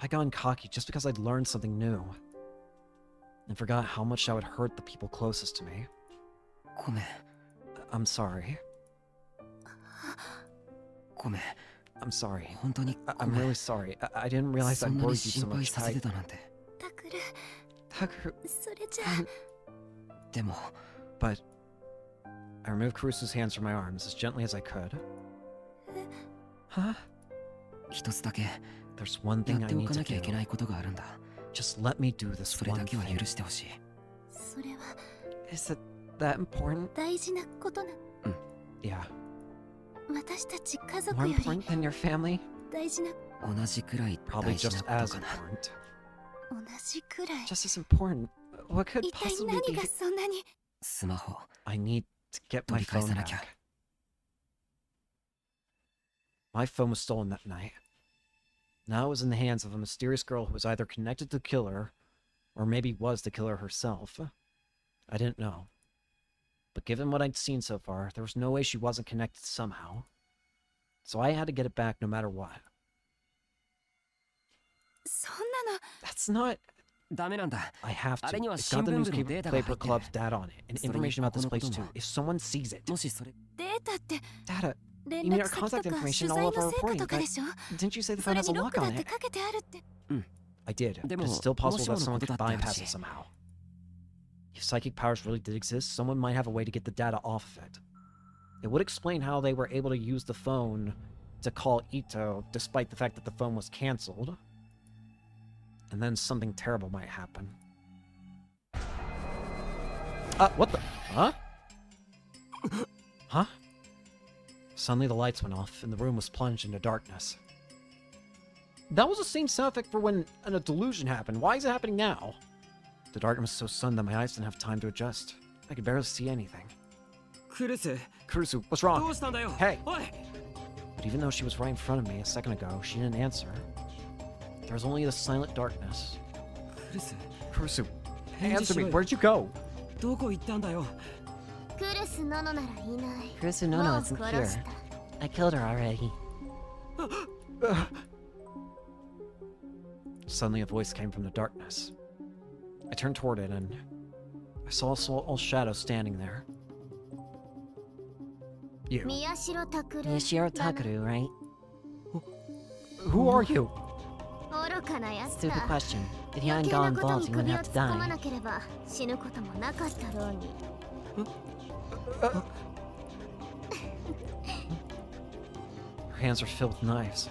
I got cocky just because I'd learned something new. And forgot how much I would hurt the people closest to me. ごめん。 I'm sorry. ごめん。 I'm sorry. 本当に I'm ごめん。 really sorry. I didn't realize そ I んなに worried you 心 so 配 much. させてたなんて。タクル、 Tucker, それじゃでも、 but I removed Caruso's hands from my arms as gently as I could. Huh? 一つだけ There's one や thing っ I てお need か to なきゃいけ do. ないことがあるんだ。 Just let me do this それ one だけは thing. 許してほしい。それは Is it that important? 大事なことな。 Yeah. 私たち家族 More より important than your family? 大事な、同じくらい Probably 大事 just なこ as とかな。 important. 同じくらい。 Just as important. What could 一体 possibly 何 be? がそんなに。スマホ、 I need to get my 取り返 phone さなきゃ。 back. My phone was stolen that night. Now it was in the hands of a mysterious girl who was either connected to the killer, or maybe was the killer herself. I didn't know. But given what I'd seen so far, there was no way she wasn't connected somehow. So I had to get it back no matter what. そんなの。 That's not... ダメなんだ。 I have to. あれには It's got the 新聞部のデータが入ってる。 newspaper club's data on it, and それに information about this ここの place こと too. も。 If someone sees it... もしそれ、データって Data... 連 You mean 絡 our 先 contact とか information 取 all 材 of の our 成果 reporting, とか but でしょ。 didn't you say the そ phone れ has a にロッ lock クだ on って it? かけてあるって。 I did, but でも、 it's still possible もしも that の someone こと could だってある bypass し。 it somehow. If psychic powers really did exist, someone might have a way to get the data off of it. It would explain how they were able to use the phone to call Ito, despite the fact that the phone was cancelled. And then something terrible might happen. What the? Huh? Huh? Suddenly the lights went off, and the room was plunged into darkness. That was the same sound effect for when a delusion happened. Why is it happening now? The darkness was so sudden that my eyes didn't have time to adjust. I could barely see anything. クルス、 Kurusu, what's ど wrong? うしたんだよ。 Hey. おい。 But even though she was right in front of me a second ago, she didn't answer. There was only the silent darkness. クルス、 Kurusu, 返事 answer し me. ろよ。 Where'd you go? どこ行ったんだよ。クルスノノならいない。 Kurusu も Nono う isn't 殺し here. た。 I killed her already. Suddenly a voice came from the darkness. I turned toward it and I saw a small shadow standing there. You. 宮代タクル。 Miyashiro Takuru, right? Who are you? 愚かなやつ Stupid だ。 question. If you 余 hadn't 計な got こと involved, に you 首 wouldn't を have 突 to っ込ま die. なければ死ぬこともなかったろうに。 Her hands were filled with knives.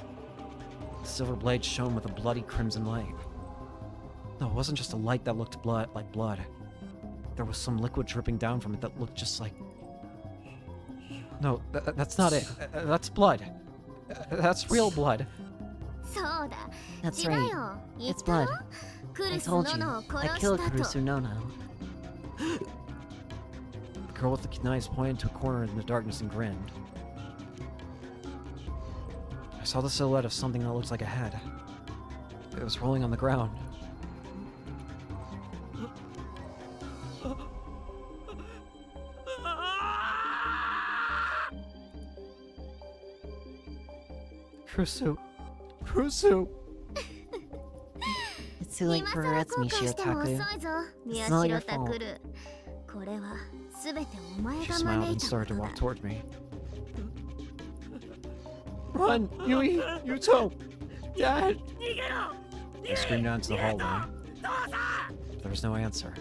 The silver blade shone with a bloody crimson light. No, it wasn't just a light that looked like blood. There was some liquid dripping down from it that looked just like... No, that's not it. That's blood. That's real blood. そうだ。 That's 違う right. よ。言っ It's たろ blood. ク I ルス told ノ you. ノを I 殺 killed したと。 Kurusu Nono. The girl with the knives pointed to a corner in the darkness and grinned. I saw the silhouette of something that looked like a head. It was rolling on the ground. Kurusu. Kurusu. It's too late 今 for 更 regrets, 後悔 Mishio しても遅 Taku. いぞ。宮 It's not 代 your タクル。これはすべてお前 She が smiled 招 and いたこ started と to だ walk。toward me. Run, Yui, Yuto, Dad! I screamed out into the hallway. There was no answer.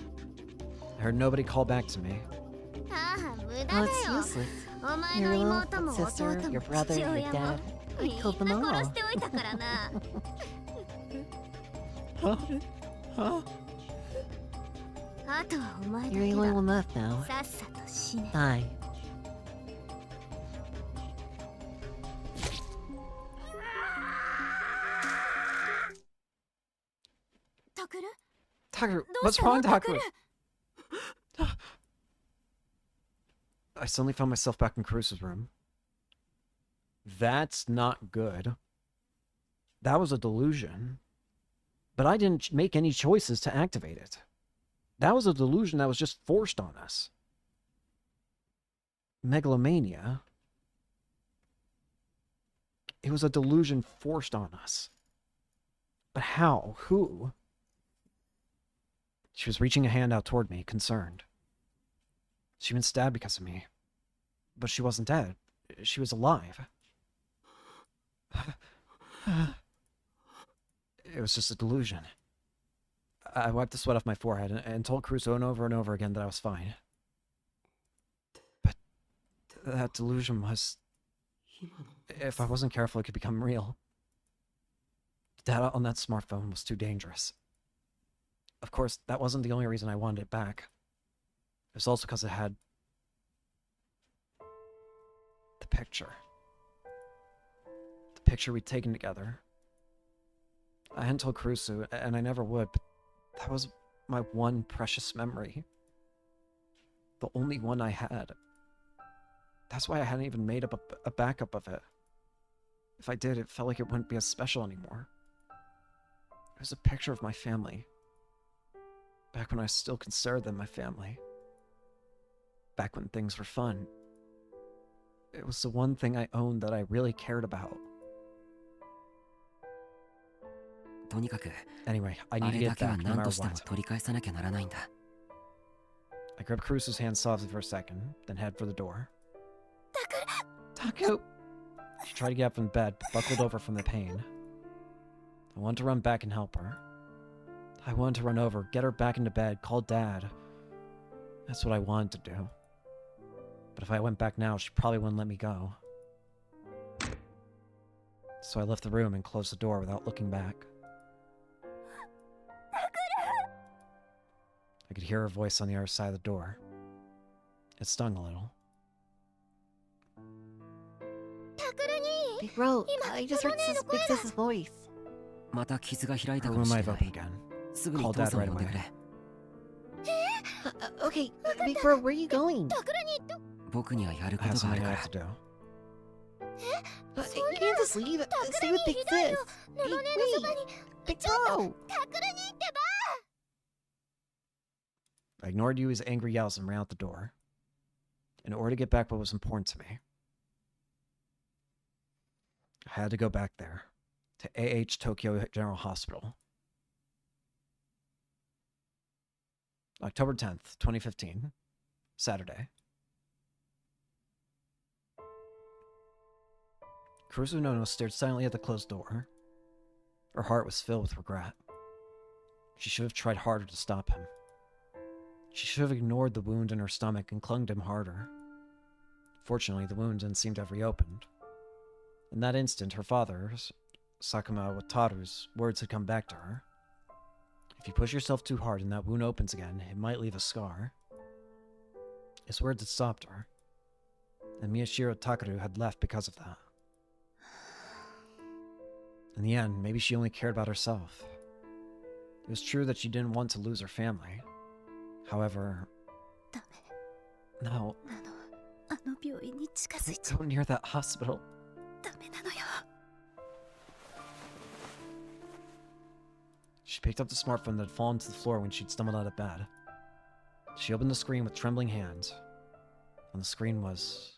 I heard nobody call back to me. ああ、無駄 Oh, だ it's よ。 useless. お前 Your の little 妹も sister, 弟 your も brother, 父 your 親も dad. We み killed ん them な all. 殺しておいたからな。 Huh? Huh? あとはお前だ You're け the only だ。 one left now. さっさと死ね。 Die. タクル Tucker, どう what's したの wrong, タク Tucker? ル I suddenly found myself back in Caruso's room. That's not good. That was a delusion. But I didn't make any choices to activate it. That was a delusion that was just forced on us. Megalomania. It was a delusion forced on us. But how? Who? She was reaching a hand out toward me, concerned. She'd been stabbed because of me. But she wasn't dead. She was alive. It was just a delusion. I wiped the sweat off my forehead and told Crusoe over and over again that I was fine. But that delusion was... If I wasn't careful, it could become real. Data on that smartphone was too dangerous. Of course, that wasn't the only reason I wanted it back. It was also because it had... the picture. The picture we'd taken together. I hadn't told Crusoe, and I never would, but that was my one precious memory. The only one I had. That's why I hadn't even made up a backup of it. If I did, it felt like it wouldn't be as special anymore. It was a picture of my family. Back when I still considered them my family. Back when things were fun. It was the one thing I owned that I really cared about. Anyway, I need to get back no matter what. I grabbed Crusoe's hand softly for a second, then head for the door. Taku! She tried to get up from bed, but buckled over from the pain. I wanted to run back and help her. I wanted to run over, get her back into bed, call Dad. That's what I wanted to do. But if I went back now, she probably wouldn't let me go. So I left the room and closed the door without looking back. I could hear her voice on the other side of the door. It stung a little. Big Bro, I just heard Big Sis's voice. Her room might have opened again. Call Dad right away. Okay, Big Bro, where are you going? I have something I have to do. You can't just leave. Stay with Big Sis. Wait, Big Bro. I ignored Yui's angry yells and ran out the door. In order to get back what was important to me. I had to go back there. To AH Tokyo General Hospital. October 10th, 2015. Saturday. Kurusu Nono stared silently at the closed door. Her heart was filled with regret. She should have tried harder to stop him. She should have ignored the wound in her stomach and clung to him harder. Fortunately, the wound didn't seem to have reopened. In that instant, her father's, Sakuma Wataru's, words had come back to her. If you push yourself too hard and that wound opens again, it might leave a scar. His words had stopped her. And Miyashiro Takaru had left because of that. In the end, maybe she only cared about herself. It was true that she didn't want to lose her family. However... No. Don't go near that hospital. She picked up the smartphone that had fallen to the floor when she'd stumbled out of bed. She opened the screen with trembling hands. On the screen was...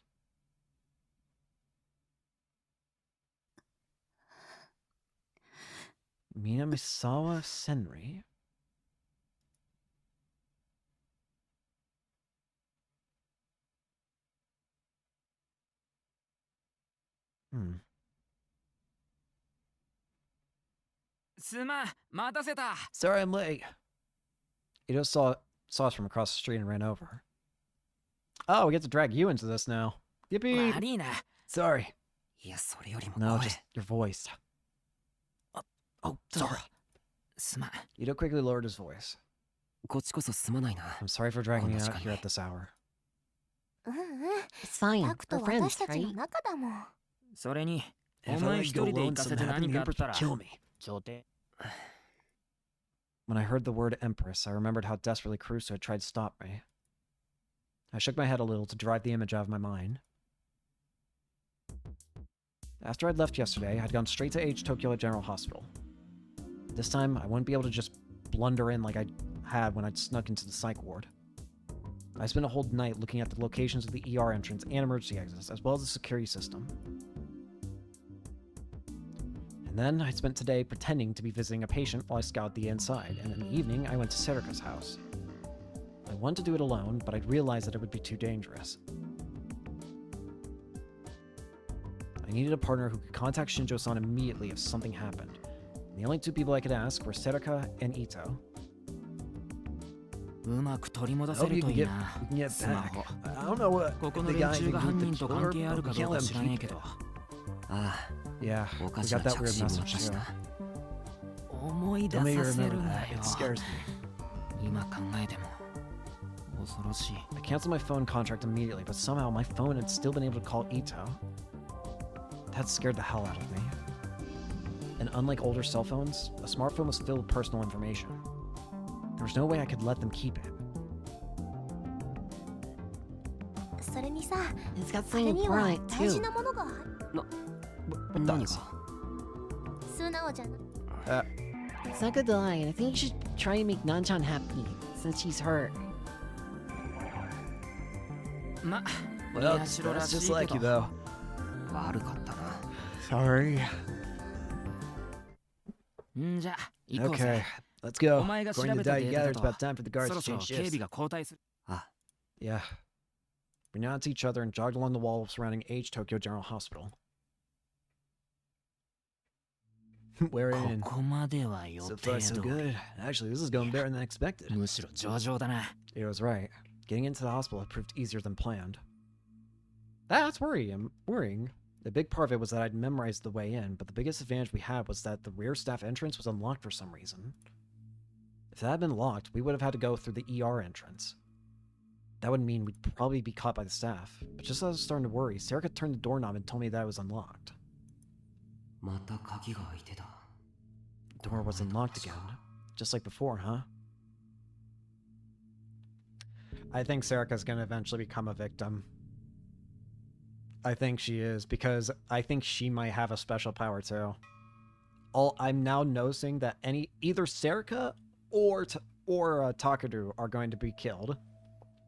Minamisawa Senri? Sorry I'm late. Ito saw us from across the street and ran over. Oh, we get to drag you into this now. Yippee! Sorry. No, just your voice. Oh, sorry. Ito quickly lowered his voice. I'm sorry for dragging you out here at this hour. It's fine. We're friends, right? If I let you go alone, something happened, the Empress would kill me. When I heard the word Empress, I remembered how desperately Crusoe had tried to stop me. I shook my head a little to drive the image out of my mind. After I'd left yesterday, I'd gone straight to H Tokyo General Hospital. This time, I wouldn't be able to just blunder in like I had when I'd snuck into the psych ward. I spent a whole night looking at the locations of the ER entrance and emergency exits, as well as the security system. And then I spent today pretending to be visiting a patient while I scouted the inside, and in the evening I went to Serika's house. I wanted to do it alone, but I'd realized that it would be too dangerous. I needed a partner who could contact Shinjo-san immediately if something happened. And the only two people I could ask were Serika and Ito. うまく取り戻 I せ hope る you と can いい get, な you can get スマ back. ホ I don't know what ここ if の the 連 guy 中が can 犯 do 人 the と killer, 関係ある but か we ど can't う let か him 知らねえ keep けど it. あ Yeah, あお we かし got な that 着 weird 信 message 音がし too. た思い出 Don't make you させ remember るな that. よ It scares me. 今考えても恐ろしい I canceled my phone contract immediately, but somehow my phone had still been able to call Ito. That scared the hell out of me. And unlike older cell phones, a smartphone was filled with personal information. There was no way I could let them keep it. それにさ、 It's got あれ something には bright 大事 too. なものが What 何 does? が素直じゃな It's not good to lie, and I think you should try and make Nanchan happy since she's hurt. ま Well, 宮代ら that's しい just け like you ど though. 悪かったな Sorry. んじゃ行こう Okay, ぜ let's go. お前が調 According べ to た the デ data ー you タ gathered, だ it's と about time for the guards そ to ろそろ change 警備 shifts. が交代するあ Yeah. We nodded to each other and jogged along the wall surrounding H Tokyo General Hospital. We're こ in. こまでは予 So 定 far, so 通り good. Actually, this is going better than expected. むしろ上々だな It was right. Getting into the hospital had proved easier than planned. That's worrying. The big part of it was that I'd memorized the way in, but the biggest advantage we had was that the rear staff entrance was unlocked for some reason. If that had been locked, we would have had to go through the ER entrance. That would mean we'd probably be caught by the staff. But just as I was starting to worry, Serika turned the doorknob and told me that it was unlocked. また鍵が開いてた The door was unlocked again. Just like before, huh? I think Serika's gonna eventually become a victim. I think she is, because I think she might have a special power too. I'm now noticing that either Serika or Takadu are going to be killed.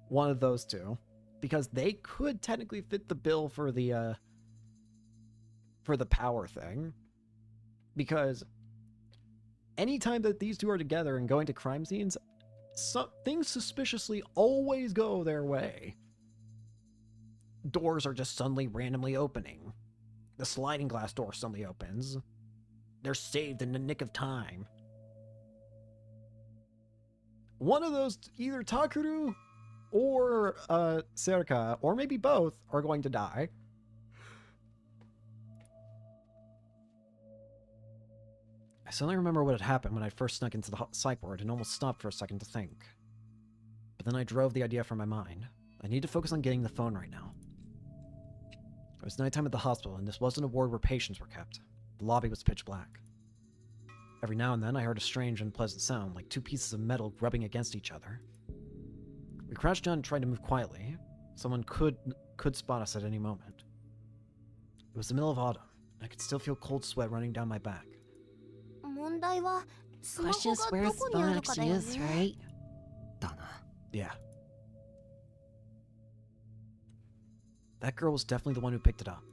One of those two. Because they could technically fit the bill for the power thing. Because anytime that these two are together and going to crime scenes, things suspiciously always go their way. Doors are just suddenly randomly opening. The sliding glass door suddenly opens. They're saved in the nick of time. One of those, either Takuru or Serika, or maybe both, are going to die. I suddenly remember what had happened when I first snuck into the psych ward and almost stopped for a second to think. But then I drove the idea from my mind. I need to focus on getting the phone right now. It was nighttime at the hospital, and this wasn't a ward where patients were kept. The lobby was pitch black. Every now and then I heard a strange, unpleasant sound, like two pieces of metal rubbing against each other. We crouched down and tried to move quietly. Someone could spot us at any moment. It was the middle of autumn, and I could still feel cold sweat running down my back. 問題はスマホ Question is が where ど his こにあ phone るかだ actually よ is, ね right? だな Yeah. That girl was definitely the one who picked it up.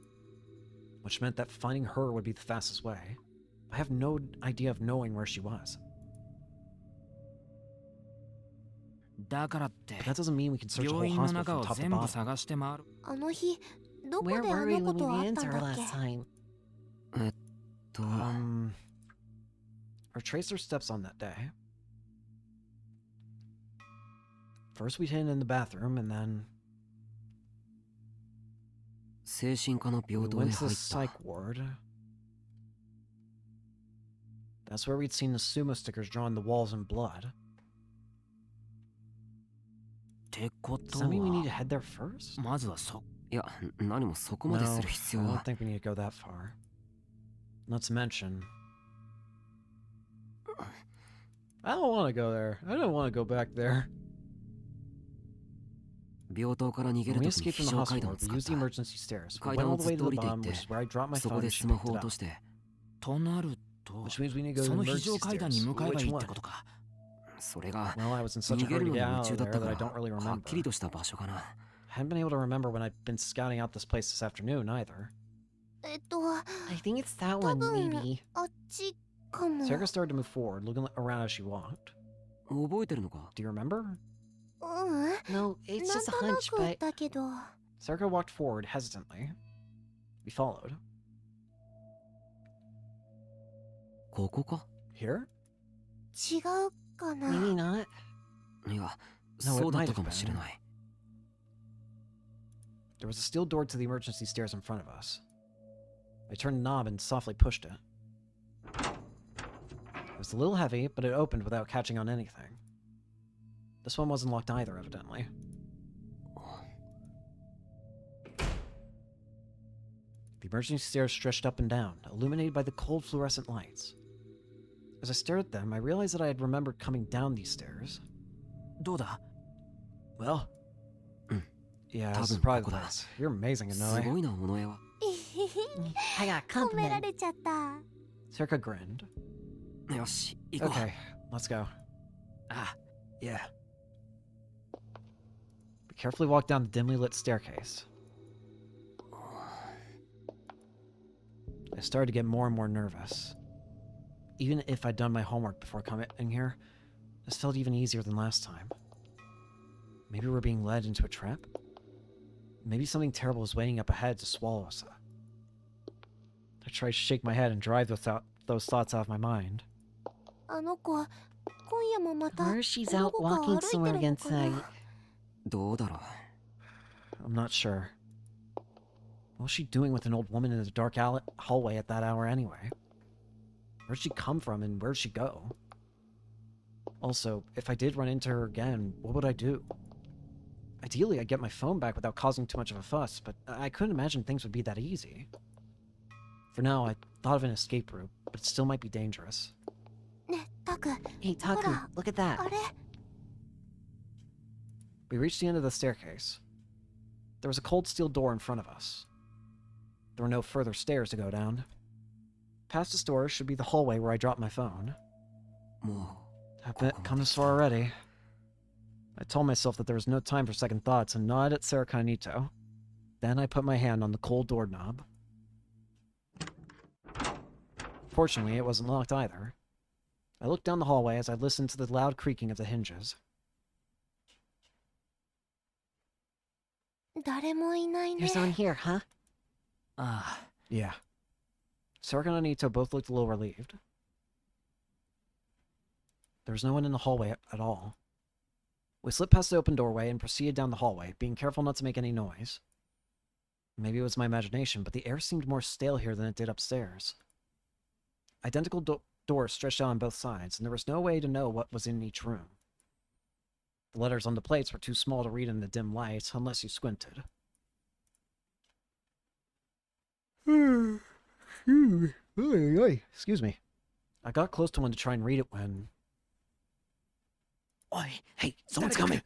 Which meant that finding her would be the fastest way. I have no idea of knowing where she was. だからって But that doesn't mean we can search the 病 whole 院の hospital 中 from を top to 全部 bottom. 探して回るあの日どこ Where であ were we のこ when と we はあっ ran た to ん her だっけ last time? と Or trace our steps on that day. First we'd hidden in the bathroom, and then 精神科の we 病棟へ went to 入 the った psych ward. That's where we'd seen the sumo stickers drawn on the walls in blood. ってこ Does と that mean we need to は head there first? まずはいや何もそこま No, でする必 I 要 don't は think we need to go that far. Not to mention... I don't want to go there. I don't want to go back there. 病棟から逃げ When る we ときに escaped 非 from the 常階段 hospital, を we 使っ used the た emergency stairs. We 階 went 段 all を the ず way っ to と降 the りていっ bottom, て which is where I dropped my そ phone こで and ス she マ picked ホを it 落と up. してとなると Which means we need to go そ to の the 非常 emergency 階段に stairs. 向かえばい Which いって one? ことかそれが Well, I was in such a 逃げ hurry る to の get に夢 out 中 of だっ there た that か I ら don't really はっ remember. きりとした場所かな I hadn't been able to remember when I'd been scouting out this place this afternoon either. I think it's that one, maybe. あっちかも。 Sarah started to move forward, looking around as she walked. 覚えてるのか？ Do you remember? うん。 No, it's なん just a とな hunch, く but... だけど。 Sarah walked forward hesitantly. We followed. ここか？ Here? 違うかな。 Maybe not. いや、 No, そう it だ might った have かもしれない。 There was a steel door to the emergency stairs in front of us. I turned the knob and softly pushed it. It was a little heavy, but it opened without catching on anything. This one wasn't locked either, evidently. The emergency stairs stretched up and down, illuminated by the cold fluorescent lights. As I stared at them, I realized that I had remembered coming down these stairs. どうだ？ Well... Yeah, this is 多分 probably こ the こだ。 place. You're amazing, す Inoue. ごいな、おのえは。 I got a 褒めら compliment. れちゃった。 Circa grinned. よし、行こう。 Okay, let's go. あ、yeah. We carefully walked down the dimly lit staircase. I started to get more and more nervous. Even if I'd done my homework before coming in here, this felt even easier than last time. Maybe we're being led into a trap? Maybe something terrible is waiting up ahead to swallow us. I tried to shake my head and drive those thoughts out of my mind. あの子、今夜もまた Or she's ど out こか walking 歩い somewhere てるの again かな tonight. どうだろう。 I'm not sure. What was she doing with an old woman in the dark hallway at that hour anyway? Where'd she come from and where'd she go? Also, if I did run into her again, what would I do? Ideally, I'd get my phone back without causing too much of a fuss, but I couldn't imagine things would be that easy. For now, I thought of an escape route, but it still might be dangerous. ね、タク。 Hey, Taku, Hora. look at that. あれ We reached the end of the staircase. There was a cold steel door in front of us. There were no further stairs to go down. Past this door should be the hallway where I dropped my phone. も I've come this far already. I told myself that there was no time for second thoughts and nodded at Sarah Kanito. Then I put my hand on the cold doorknob. Fortunately, it wasn't locked either. I looked down the hallway as I listened to the loud creaking of the hinges. 誰もいないね。 There's no one here, huh? う。ああ、 Yeah. Sarah and Anito both looked a little relieved. There was no one in the hallway at all. We slipped past the open doorway and proceeded down the hallway, being careful not to make any noise. Maybe it was my imagination, but the air seemed more stale here than it did upstairs. Identical doors stretched out on both sides, and there was no way to know what was in each room. The letters on the plates were too small to read in the dim light, unless you squinted. Excuse me. I got close to one to try and read it when... Oi, hey, someone's coming!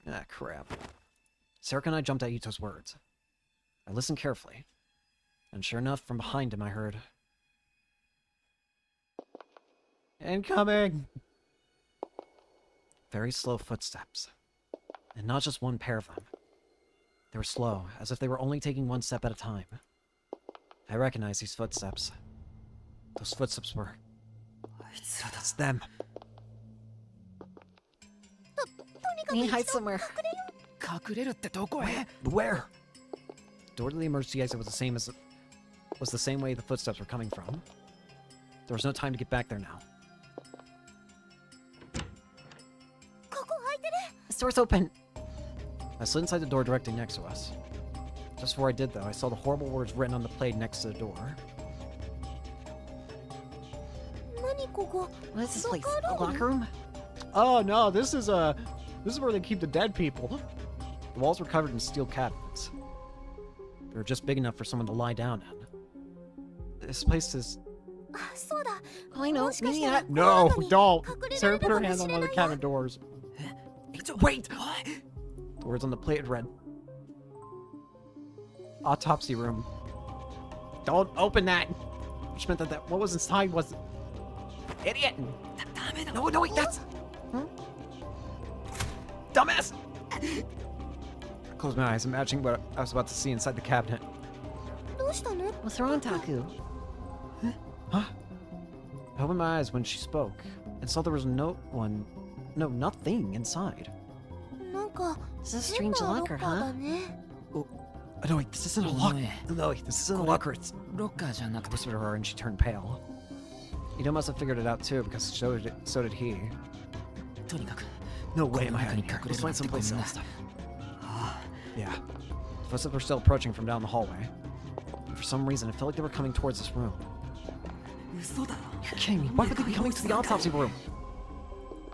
Ah, crap. Sarah and I jumped at Ito's words. I listened carefully, and sure enough, from behind him I heard... Incoming! Very slow footsteps. And not just one pair of them. They were slow, as if they were only taking one step at a time. I recognized these footsteps. Those footsteps were... It's them. We need to hide somewhere. 隠れるってどこへ？ Where? The door to the emergency exit was the same way the footsteps were coming from. There was no time to get back there now. ここ開いてる。 The door's open! I slid inside the door directly next to us. Just before I did, though, I saw the horrible words written on the plate next to the door. 何ここ。 What is this place? Locker A room? locker room? Oh no, this is where they keep the dead people. The walls were covered in steel cabinets. They were just big enough for someone to lie down in. This place is... あ、そうだ。 Oh, I know, もしかし maybe たら not... この No, 中に don't! 隠れら Sarah れ put る her かも hand し on れ one な of い the よ。 cabin doors. ちょ、 Wait! おい The words on the plate read... Autopsy room. Don't open that! Which meant that what was inside was... Idiot! ダメだ。 No, no, wait, that's... Dumbass! Closed my eyes, imagining what I was about to see inside the cabinet. どうしたの？ What's wrong, Taku? Huh? I opened my eyes when she spoke and saw there was nothing inside. なんか This is a 変 strange なロッ locker, カーだ huh? ね。 No, wait, this isn't a locker. No, wait, this isn't a locker. It's... ロッカーじゃなく I て whispered to her and she turned pale. Ito must have figured it out too because so did he. とにかく No way am I hiding here. Let's find someplace else. Yeah. The footsteps were still approaching from down the hallway. And for some reason, it felt like they were coming towards this room. 嘘だろ You're kidding me. Why would they be coming to the autopsy room?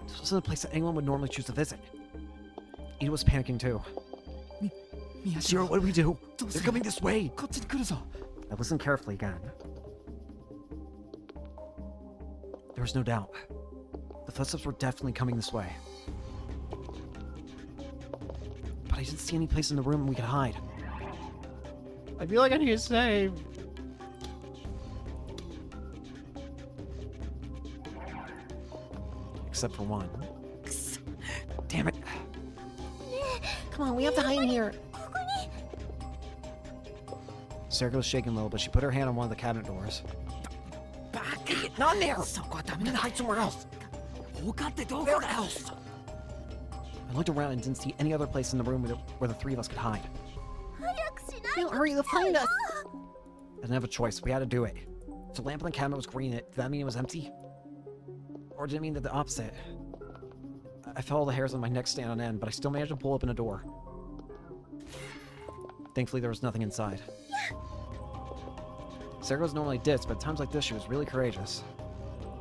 This wasn't a place that anyone would normally choose to visit. Ida was panicking too. 宮 Zero, 代 what do we do? どう They're する coming this way. こっちに来るぞ I listened carefully again. There was no doubt. The footsteps were definitely coming this way. But I didn't see any place in the room we could hide. I feel like I need to save. Except for one. Damn it. Come on, we have to hide in here. ここに Sarah was shaking a little, but she put her hand on one of the cabinet doors. バカ Not in there! そこはダ We メ need だ to hide somewhere else. 他ってどこ Where だ else? I looked around and didn't see any other place in the room where the three of us could hide. 早くしない No, hurry, they'll find us. I didn't have a choice. We had to do it. If the lamp on the cabinet was green, did that mean it was empty? Or did it mean that the opposite? I felt all the hairs on my neck stand on end, but I still managed to pull open a door. Thankfully, there was nothing inside. Sarah was normally ditz, but at times like this, she was really courageous.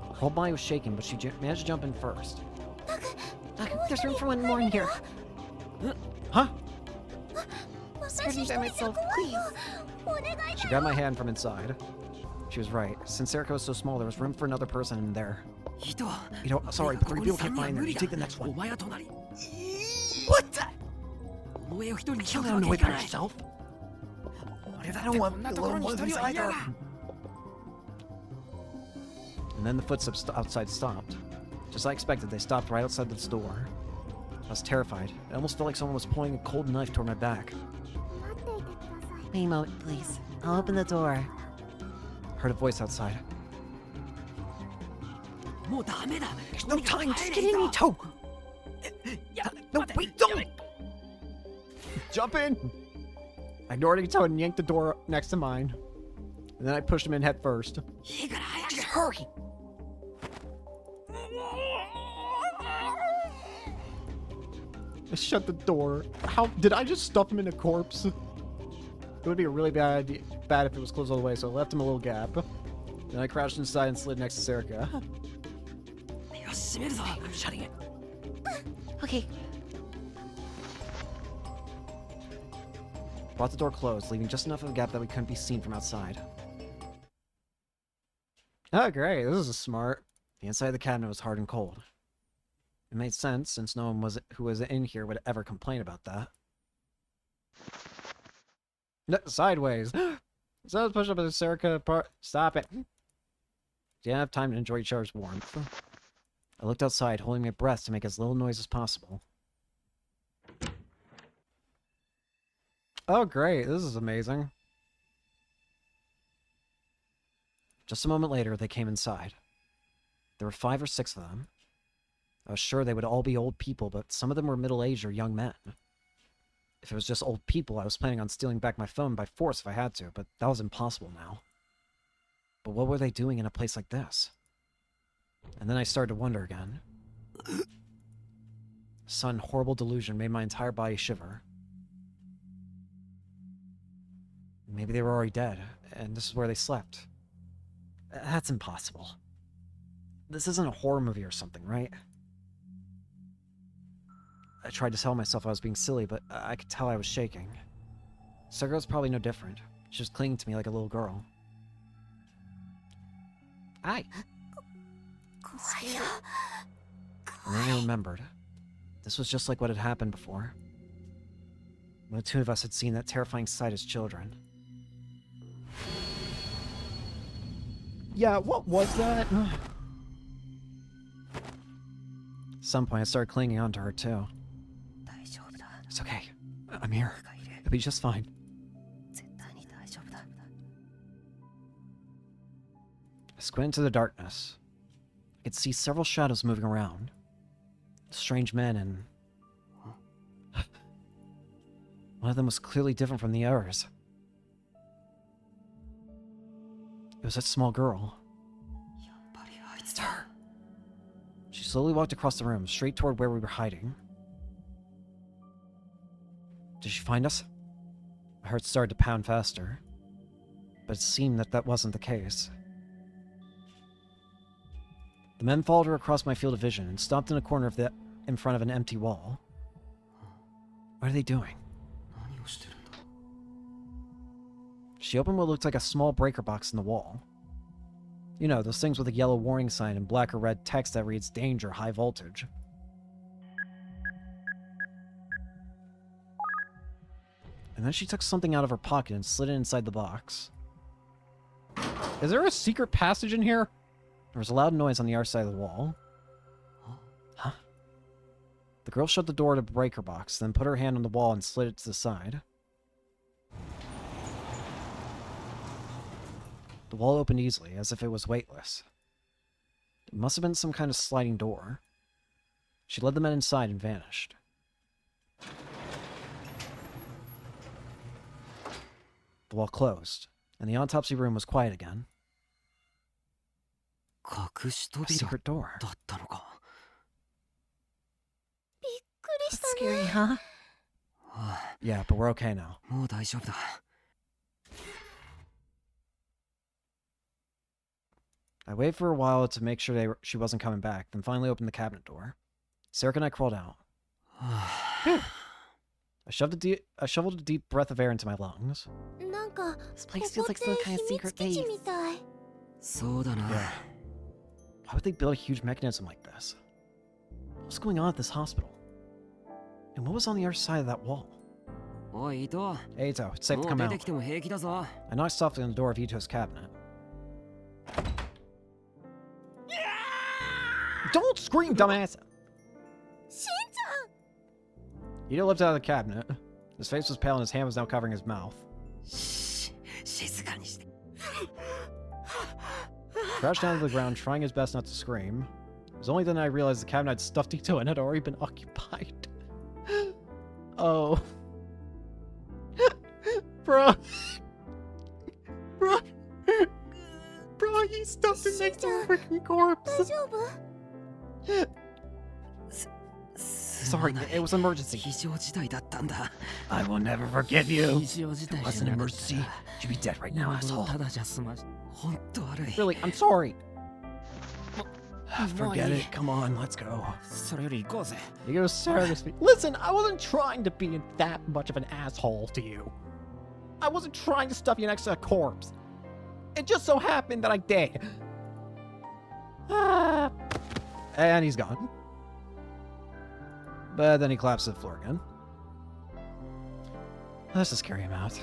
Her whole body was shaking, but she managed to jump in first. Taku, there's room for one more in here. Huh? Scared me 私一 by 人じゃ myself, 怖いよ please. お願い She だ grabbed my hand from inside. She was right. Since Erica was so small, there was room for another person in there. 人 You know, sorry, but three people can't find her. You take the next お one. 前は隣 What the? この上を一人に You し can't と let く him わ away けいか by ない yourself. 俺だっ I て don't こ want んな the ところ little に one 一 of 人 these は嫌 either. だ And then the footsteps outside stopped. Just as I expected, they stopped right outside this door. I was terrified. It almost felt like someone was pointing a cold knife toward my back. 待っていてください Wait a moment, please. I'll open the door. I heard a voice outside. もうダメだ There's no time. Just 帰 get れ in, いいぞ Ito. や No, 待って wait, don't. Jump in. I ignored Ito and yanked the door next to mine. And then I pushed him in head first. いいから早く Just hurry. I shut the door. How did I just stuff him in a corpse? It would be a really bad if it was closed all the way, so I left him a little gap. Then I crouched inside and slid next to Serica. よし閉めるぞ I'm shutting it. Okay. Brought the door closed, leaving just enough of a gap that we couldn't be seen from outside. Oh, great. This is smart. The inside of the cabinet was hard and cold. It made sense, since no one who was in here would ever complain about that. No, sideways. So let's push up the Serica apart. Stop it. Didn't have time to enjoy each other's warmth. I looked outside, holding my breath to make as little noise as possible. Oh, great. This is amazing. Just a moment later, they came inside. There were 5 or 6 of them. I was sure they would all be old people, but some of them were middle-aged or young men. If it was just old people, I was planning on stealing back my phone by force if I had to, but that was impossible now. But what were they doing in a place like this? And then I started to wonder again. A sudden horrible delusion made my entire body shiver. Maybe they were already dead, and this is where they slept. That's impossible. This isn't a horror movie or something, right? I tried to tell myself I was being silly, but I could tell I was shaking. Sarah was probably no different. She was clinging to me like a little girl. Hi. 怖いよ And then I remembered. This was just like what had happened before. When the 2 of us had seen that terrifying sight as children. Yeah, what was that? At some point, I started clinging onto her, too. 大丈夫だ It's okay. I'm here. It'll be just fine. 絶対に大丈夫だ。 I squint into the darkness. I could see several shadows moving around. Strange men and... One of them was clearly different from the others. It was that small girl. やっぱりあいつ It's だ。 her. She slowly walked across the room, straight toward where we were hiding. Did she find us? My heart started to pound faster, but it seemed that that wasn't the case. The men followed her across my field of vision and stopped in a corner in front of an empty wall. What are they doing? 何をしてるんだ。 She opened what looked like a small breaker box in the wall. You know, those things with a yellow warning sign and black or red text that reads Danger, High Voltage. And then she took something out of her pocket and slid it inside the box. Is there a secret passage in here? There was a loud noise on the other side of the wall. Huh? The girl shut the door to the breaker box, then put her hand on the wall and slid it to the side. The wall opened easily, as if it was weightless. It must have been some kind of sliding door. She led the men inside and vanished. The wall closed, and the autopsy room was quiet again. 隠し A 扉 secret door. だったのか。びっくりした Scary, ね。 huh? あ Yeah, but we're okay now. あ、もう大丈夫だ。 I waited for a while to make sure she wasn't coming back, then finally opened the cabinet door. Sarah and I crawled out. は I shoveled a deep breath of air into my lungs. なんか This こ place こ feels っ like て some kind of 秘密 secret 基地 base. みたい。あ、そうだな。 Yeah. Why would they build a huge mechanism like this? What's going on at this hospital? And what was on the other side of that wall? おい、伊藤。 Hey, Ito, it's safe も to う come 出 out. てきても平気だぞ。 I knocked softly on the door of Ito's cabinet. Don't scream, dumbass! しんち Ito lifted out of the cabinet. His face was pale and his hand was now covering his mouth. し静かにして。 Crouched down to the ground, trying his best not to scream. It was only then I realized the cabinet had stuffed Ito and had already been occupied. Oh. Bro. Bro. Bro, he stuffed it next to a freaking 大 corpse. 丈夫？ Sorry, it was an emergency. 非常事態だったんだ。 I will never forgive you. 非常事態 It was じ an ゃなかった emergency. You'd be dead right 今 now, 頃 asshole. ただじゃ済まし。ほんと悪い。 Really, I'm sorry. Why? Forget it. Come on, let's go. それより行こうぜ。 You go serious. Listen, I wasn't trying to be that much of an asshole to you. I wasn't trying to stuff you next to a corpse. It just so happened that I did. And he's gone. But then he collapsed to the floor again. Let's just carry him out.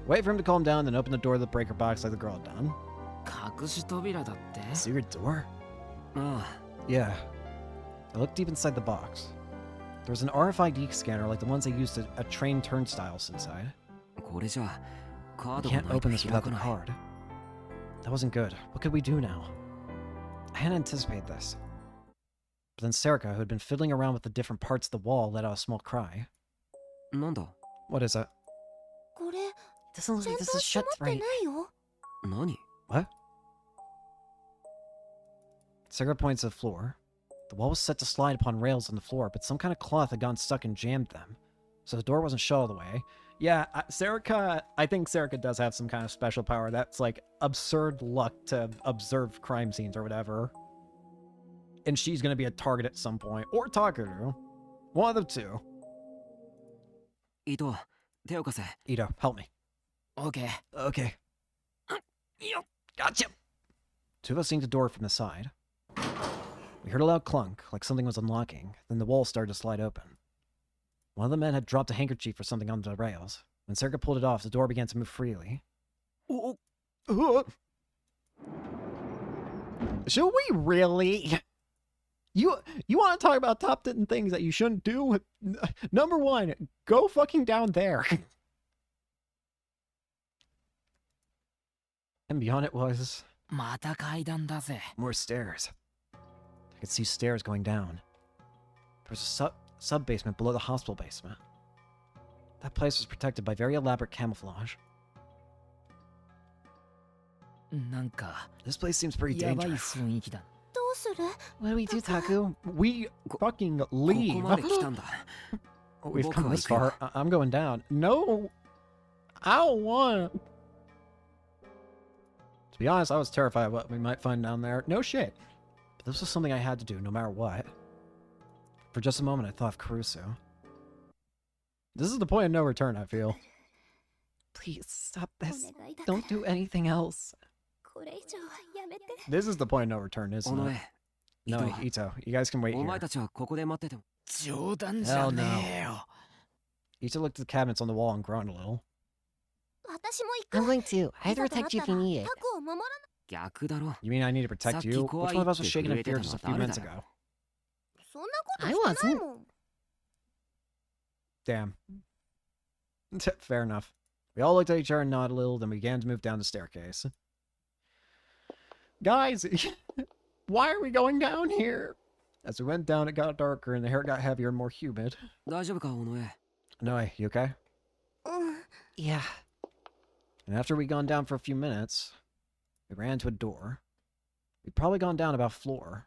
Wait for him to calm down, then open the door of the breaker box like the girl had done. 隠し扉だって。 Secret door? あ Yeah. I looked deep inside the box. There was an RFID scanner like the ones they used at train turnstiles inside. あ、これじゃカー We ドが can't ないと open this 開 without か the ない。 card. That wasn't good. What could we do now? I hadn't anticipated this. But then Serica, who had been fiddling around with the different parts of the wall, let out a small cry. なんだ What is it? これ Doesn't look ちゃん like と this is 閉 shut まって right. ないよ。何 What? Serica points to the floor. The wall was set to slide upon rails on the floor, but some kind of cloth had gotten stuck and jammed them. So the door wasn't shut all the way. Yeah, Serica, I think Serica does have some kind of special power that's like absurd luck to observe crime scenes or whatever. And she's going to be a target at some point. Or Takaru. One of the two. 伊藤、手を貸せ。 Ito, help me. オーケー。 Okay. よっ。 Gotcha! Two of us seemed to door from the side. We heard a loud clunk, like something was unlocking. Then the wall started to slide open. One of the men had dropped a handkerchief or something onto the rails. When Serica pulled it off, the door began to move freely. Should we really? You want to talk about top 10 things that you shouldn't do? Number 1, go fucking down there. And beyond it was また階段だぜ。 more stairs. I could see stairs going down. There was a sub basement below the hospital basement. That place was protected by very elaborate camouflage. なんか This place seems pretty やばい dangerous. 雰囲気だ。どうする？ What do we do, Taku? We fucking ここ leave. まで来たんだ。 We've come this 僕は行 far. I'm going down. No, I don't want. To be honest, I was terrified of what we might find down there. No shit. But this was something I had to do, no matter what. For just a moment, I thought of Caruso. This is the point of no return, I feel. Please stop お this. 願いだから Don't do anything else. これ以上はやめて。 This is the point of no return, 尾 isn't 上 it? No, Ito, you guys can wait お前 here. たちはここで待ってても冗談じゃねえよ。 Ito looked at the cabinets on the wall and groaned a little. 私も行 I'm く。 going to. I いざ have to となっ protect you た if ら you need it. タクを守らな。逆だろ。 You mean I need to protect Saki you? kawaii Which one of us wasって shaking in 震えて fear たの just a は few 誰 minutes だよ。 ago? そんなことしてないもん。 Damn. Fair enough. We all looked at each other and nodded a little, then we began to move down the staircase. Guys, why are we going down here? As we went down, it got darker and the air got heavier and more humid. 大丈夫か、尾上。 Noe, you okay? うん。 Yeah. And after we'd gone down for a few minutes, we ran to a door. We'd probably gone down about a floor.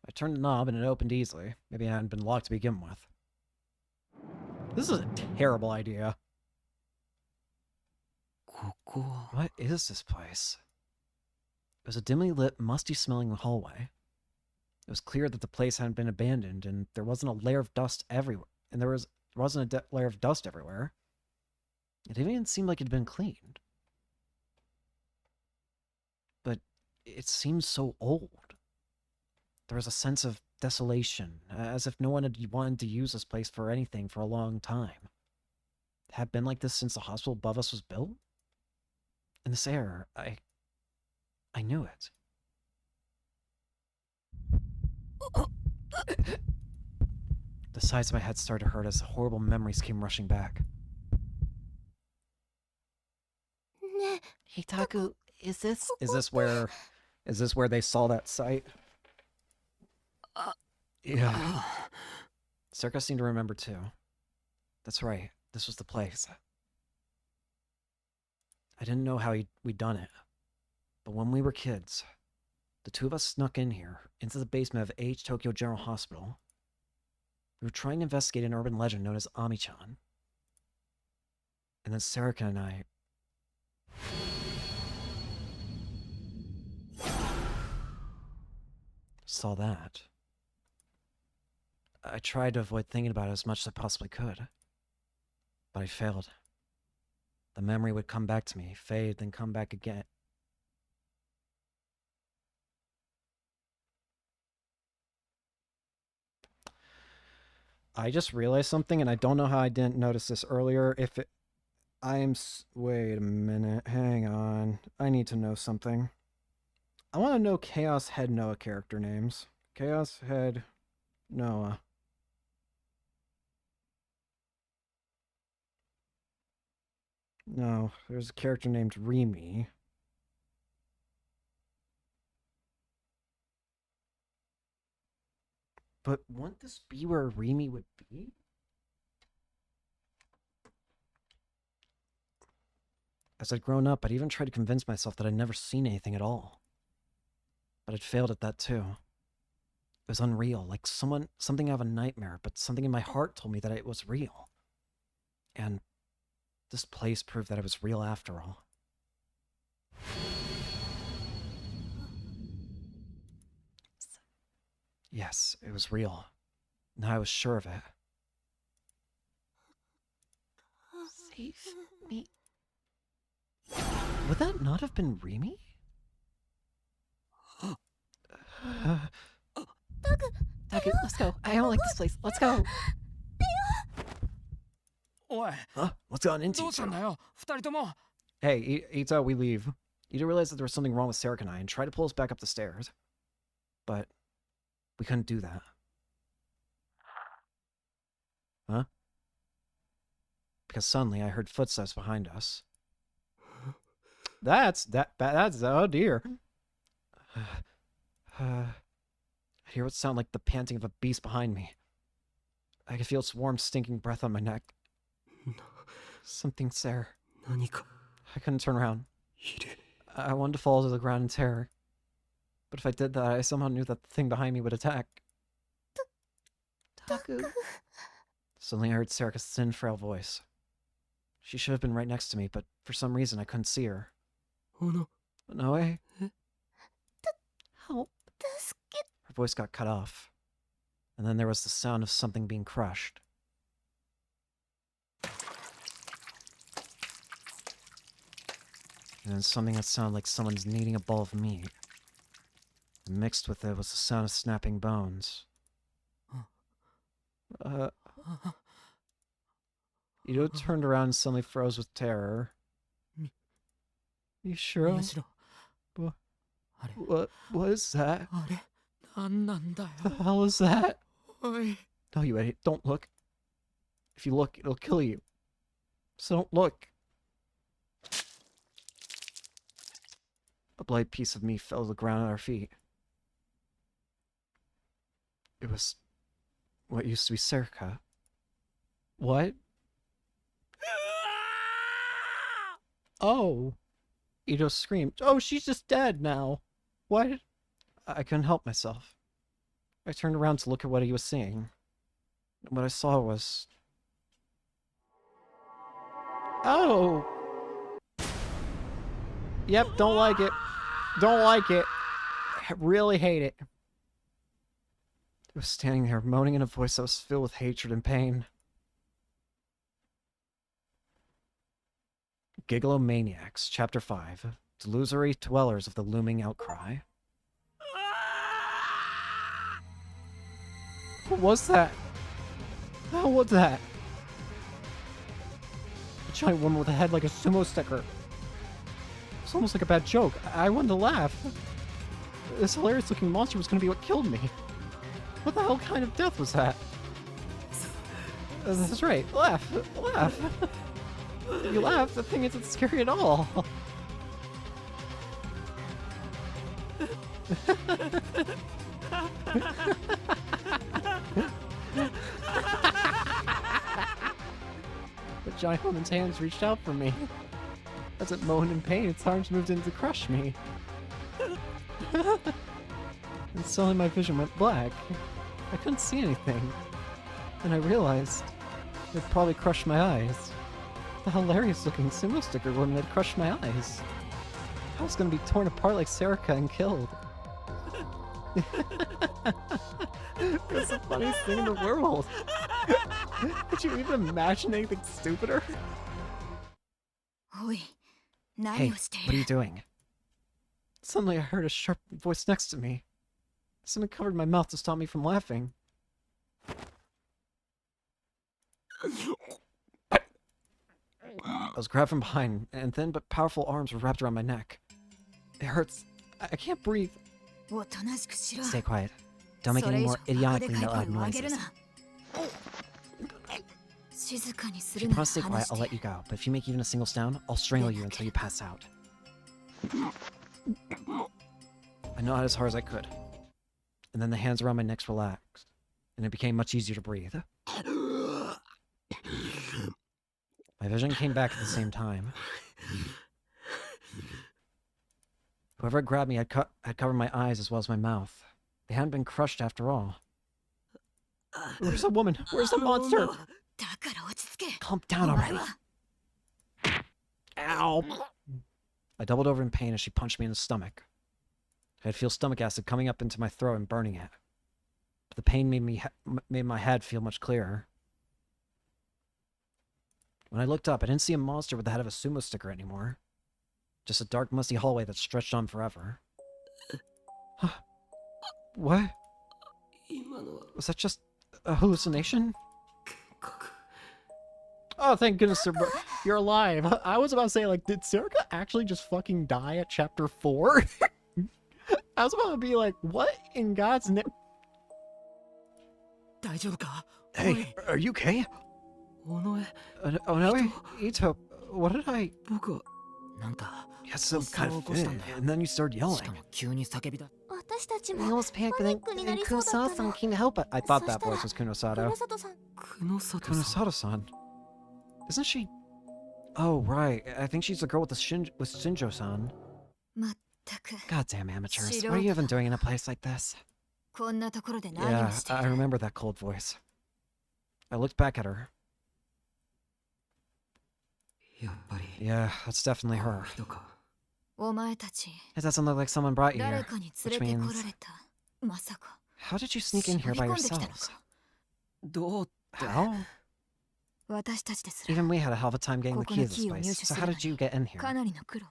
I turned the knob and it opened easily. Maybe it hadn't been locked to begin with. This is a terrible idea. ここは What is this place? It was a dimly lit, musty-smelling hallway. It was clear that the place hadn't been abandoned, and there wasn't a layer of dust everywhere. And there wasn't a layer of dust everywhere. It even seemed like it had been cleaned. But it seemed so old. There was a sense of desolation, as if no one had wanted to use this place for anything for a long time. It had been like this since the hospital above us was built. And this air, I knew it. The sides of my head started to hurt as horrible memories came rushing back. ね Hey, Taku, is this? Is this where they saw that sight? Yeah. Circus seemed to remember too. That's right. This was the place. I didn't know how we'd done it. But when we were kids, the two of us snuck in here, into the basement of H Tokyo General Hospital. We were trying to investigate an urban legend known as Ami-chan. And then Sarika and I... saw that. I tried to avoid thinking about it as much as I possibly could. But I failed. The memory would come back to me, fade, then come back again. I just realized something, and I don't know how I didn't notice this earlier. If it... wait a minute. Hang on. I need to know something. I want to know Chaos Head Noah character names. Chaos Head Noah. No, there's a character named Remy. But wouldn't this be where Remy would be? As I'd grown up, I'd even tried to convince myself that I'd never seen anything at all. But I'd failed at that too. It was unreal, like something out of a nightmare, but something in my heart told me that it was real. And this place proved that it was real after all. Yes, it was real. Now I was sure of it. Save me. Would that not have been Remy? Taku, let's go. I don't like this place. Let's go. おい、 Huh? What's gone into ど you? うしたんだよ、二人とも。 Hey, Ito, we leave. Ito realized that there was something wrong with Sarah and I and tried to pull us back up the stairs. But we couldn't do that. Huh? Because suddenly I heard footsteps behind us. That's oh dear. I hear what sound like the panting of a beast behind me. I can feel its warm, stinking breath on my neck. Something's there. I couldn't turn around. I wanted to fall to the ground in terror. But if I did that, I somehow knew that the thing behind me would attack. Taku. Suddenly I heard Serika's thin, frail voice. She should have been right next to me, but for some reason I couldn't see her. Oh no. No way. Help. Her voice got cut off. And then there was the sound of something being crushed. And then something that sounded like someone's kneading a ball of meat. And mixed with it was the sound of snapping bones. Ito turned around and suddenly froze with terror. You sure? What is that? The hell is that? No, you idiot. Don't look. If you look, it'll kill you. So don't look. A bloody piece of meat fell to the ground at our feet. It was what used to be Serika. What? Oh. Ito screamed. Oh, she's just dead now. What? I couldn't help myself. I turned around to look at what he was seeing. And what I saw was... Oh! Yep, don't like it. Don't like it. I really hate it. He was standing there, moaning in a voice that was filled with hatred and pain. Gigalomaniacs, Chapter 5. Delusory Dwellers of the Looming Outcry. What was that? What was that? A giant woman with a head like a sumo sticker. It's almost like a bad joke. I wanted to laugh. This hilarious looking monster was going to be what killed me. What the hell kind of death was that? That's right. Laugh. Laugh. You laugh, the thing isn't scary at all. The giant woman's hands reached out for me. As it moaned in pain, its arms moved in to crush me. And suddenly my vision went black. I couldn't see anything. And I realized it probably crushed my eyes. The hilarious-looking sumo sticker woman had crushed my eyes. I was gonna be torn apart like Serika and killed. It's the funniest thing in the world. Could you even imagine anything stupider? Hey, what are you doing? Suddenly I heard a sharp voice next to me. Someone covered my mouth to stop me from laughing. I was grabbed from behind, and thin but powerful arms were wrapped around my neck. It hurts. I can't breathe. Stay quiet. Don't make any more idiotically loud noises. If you promise to stay quiet, I'll let you go. But if you make even a single sound, I'll strangle you until you pass out. I nodded as hard as I could. And then the hands around my neck relaxed, and it became much easier to breathe. My vision came back at the same time. Whoever had grabbed me had covered my eyes as well as my mouth. They hadn't been crushed after all. Where's the woman? Where's the monster? Calm down already. Ow! I doubled over in pain as she punched me in the stomach. I could feel stomach acid coming up into my throat and burning it. But the pain made my head feel much clearer. When I looked up, I didn't see a monster with the head of a sumo sticker anymore. Just a dark, musty hallway that stretched on forever. What? Was that just a hallucination? Oh, thank goodness you're alive. I was about to say, like, did Serika actually just fucking die at chapter 4? I was about to be like, what in God's name? Hey, are you okay? 尾上 Oh no, Ito, what did I... 僕はなんか You had some kind of 起こしたん fit, だ and then you started し yelling. かも急に叫びだ私たち We も almost panicked, パ and ニ then, ックにな then りそうだった Kurosawa-san の。 came to help us. I thought that So voice was Kunosato. 黒里さん、 Kunosato-san. Isn't she... Oh, right. I think she's the girl with the with Shinjo-san. まったく Goddamn amateurs. What are you even doing in a place like this? こんなところで何 Yeah, をしてい I る remember that cold voice. I looked back at her. やっぱり Yeah, that's definitely her. 人かお前たち It doesn't look like someone brought you 誰 here. かに連 Which れてこ means... られた。まさか How did you sneak in here by 絞り込んできたの yourselves? か。どうって How? 私たちですら Even we had a hell of a time getting the key to this ここのキーを入手 place. す So る how のに did you get in here? かなりの苦労。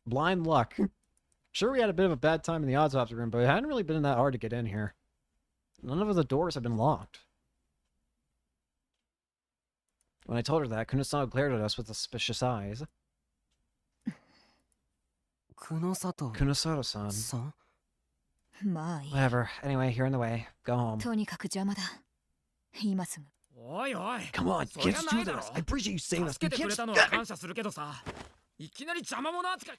Blind luck. Sure, we had a bit of a bad time in the autopsy room, but it hadn't really been that hard to get in here. None of the doors had been locked. When I told her that, Kunosawa glared at us with suspicious eyes. 久野里 Kunosato-san. さんまあいい。 Whatever. Anyway, you're in the way. Go home. とにかく邪魔だ。今すぐ。おいおい Come on, そり kids, ゃな do いだろ this. I appreciate you saving us. 助 You けてく can't れたの just... は感謝するけどさいきなり邪魔者扱い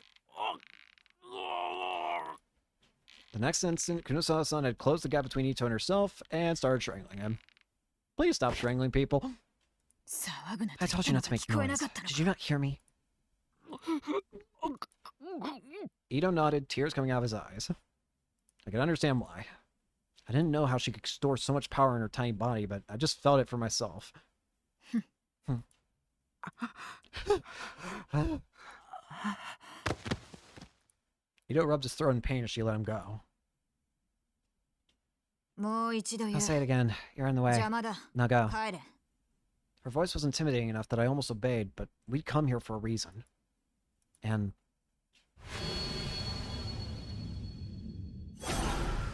The next instant, Kunosawa-san had closed the gap between Ito and herself and started strangling him. Please stop strangling people. 騒ぐな I told you not to make 聞こえな noise. かったの Did you not hear me? Ito nodded, tears coming out of his eyes. I could understand why. I didn't know how she could store so much power in her tiny body, but I just felt it for myself. Ito rubbed his throat in pain as she let him go. もう一度言 I'll う。 say it again. You're in the way. 邪魔だ。 Now go. 帰れ。 Her voice was intimidating enough that I almost obeyed, but we'd come here for a reason. And...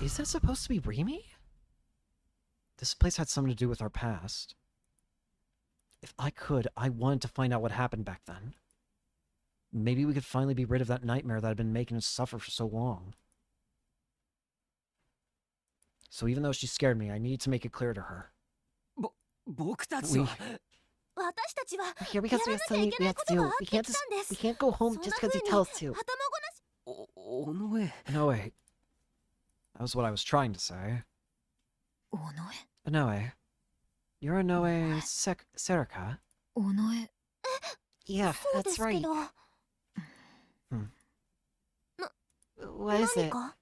Is that supposed to be Rimi? This place had something to do with our past. If I could, I wanted to find out what happened back then. Maybe we could finally be rid of that nightmare that had been making us suffer for so long. So even though she scared me, I needed to make it clear to her. 僕たち We... は私たちは We're here because we have something we have to do. We can't just... We can't go home just because you tell us to. お尾上 No, wait. That was what I was trying to say. 尾上 Inoue. You're Inoue Serika? 尾上 Yeah, そうで that's すけ right. ど What is 何 it? か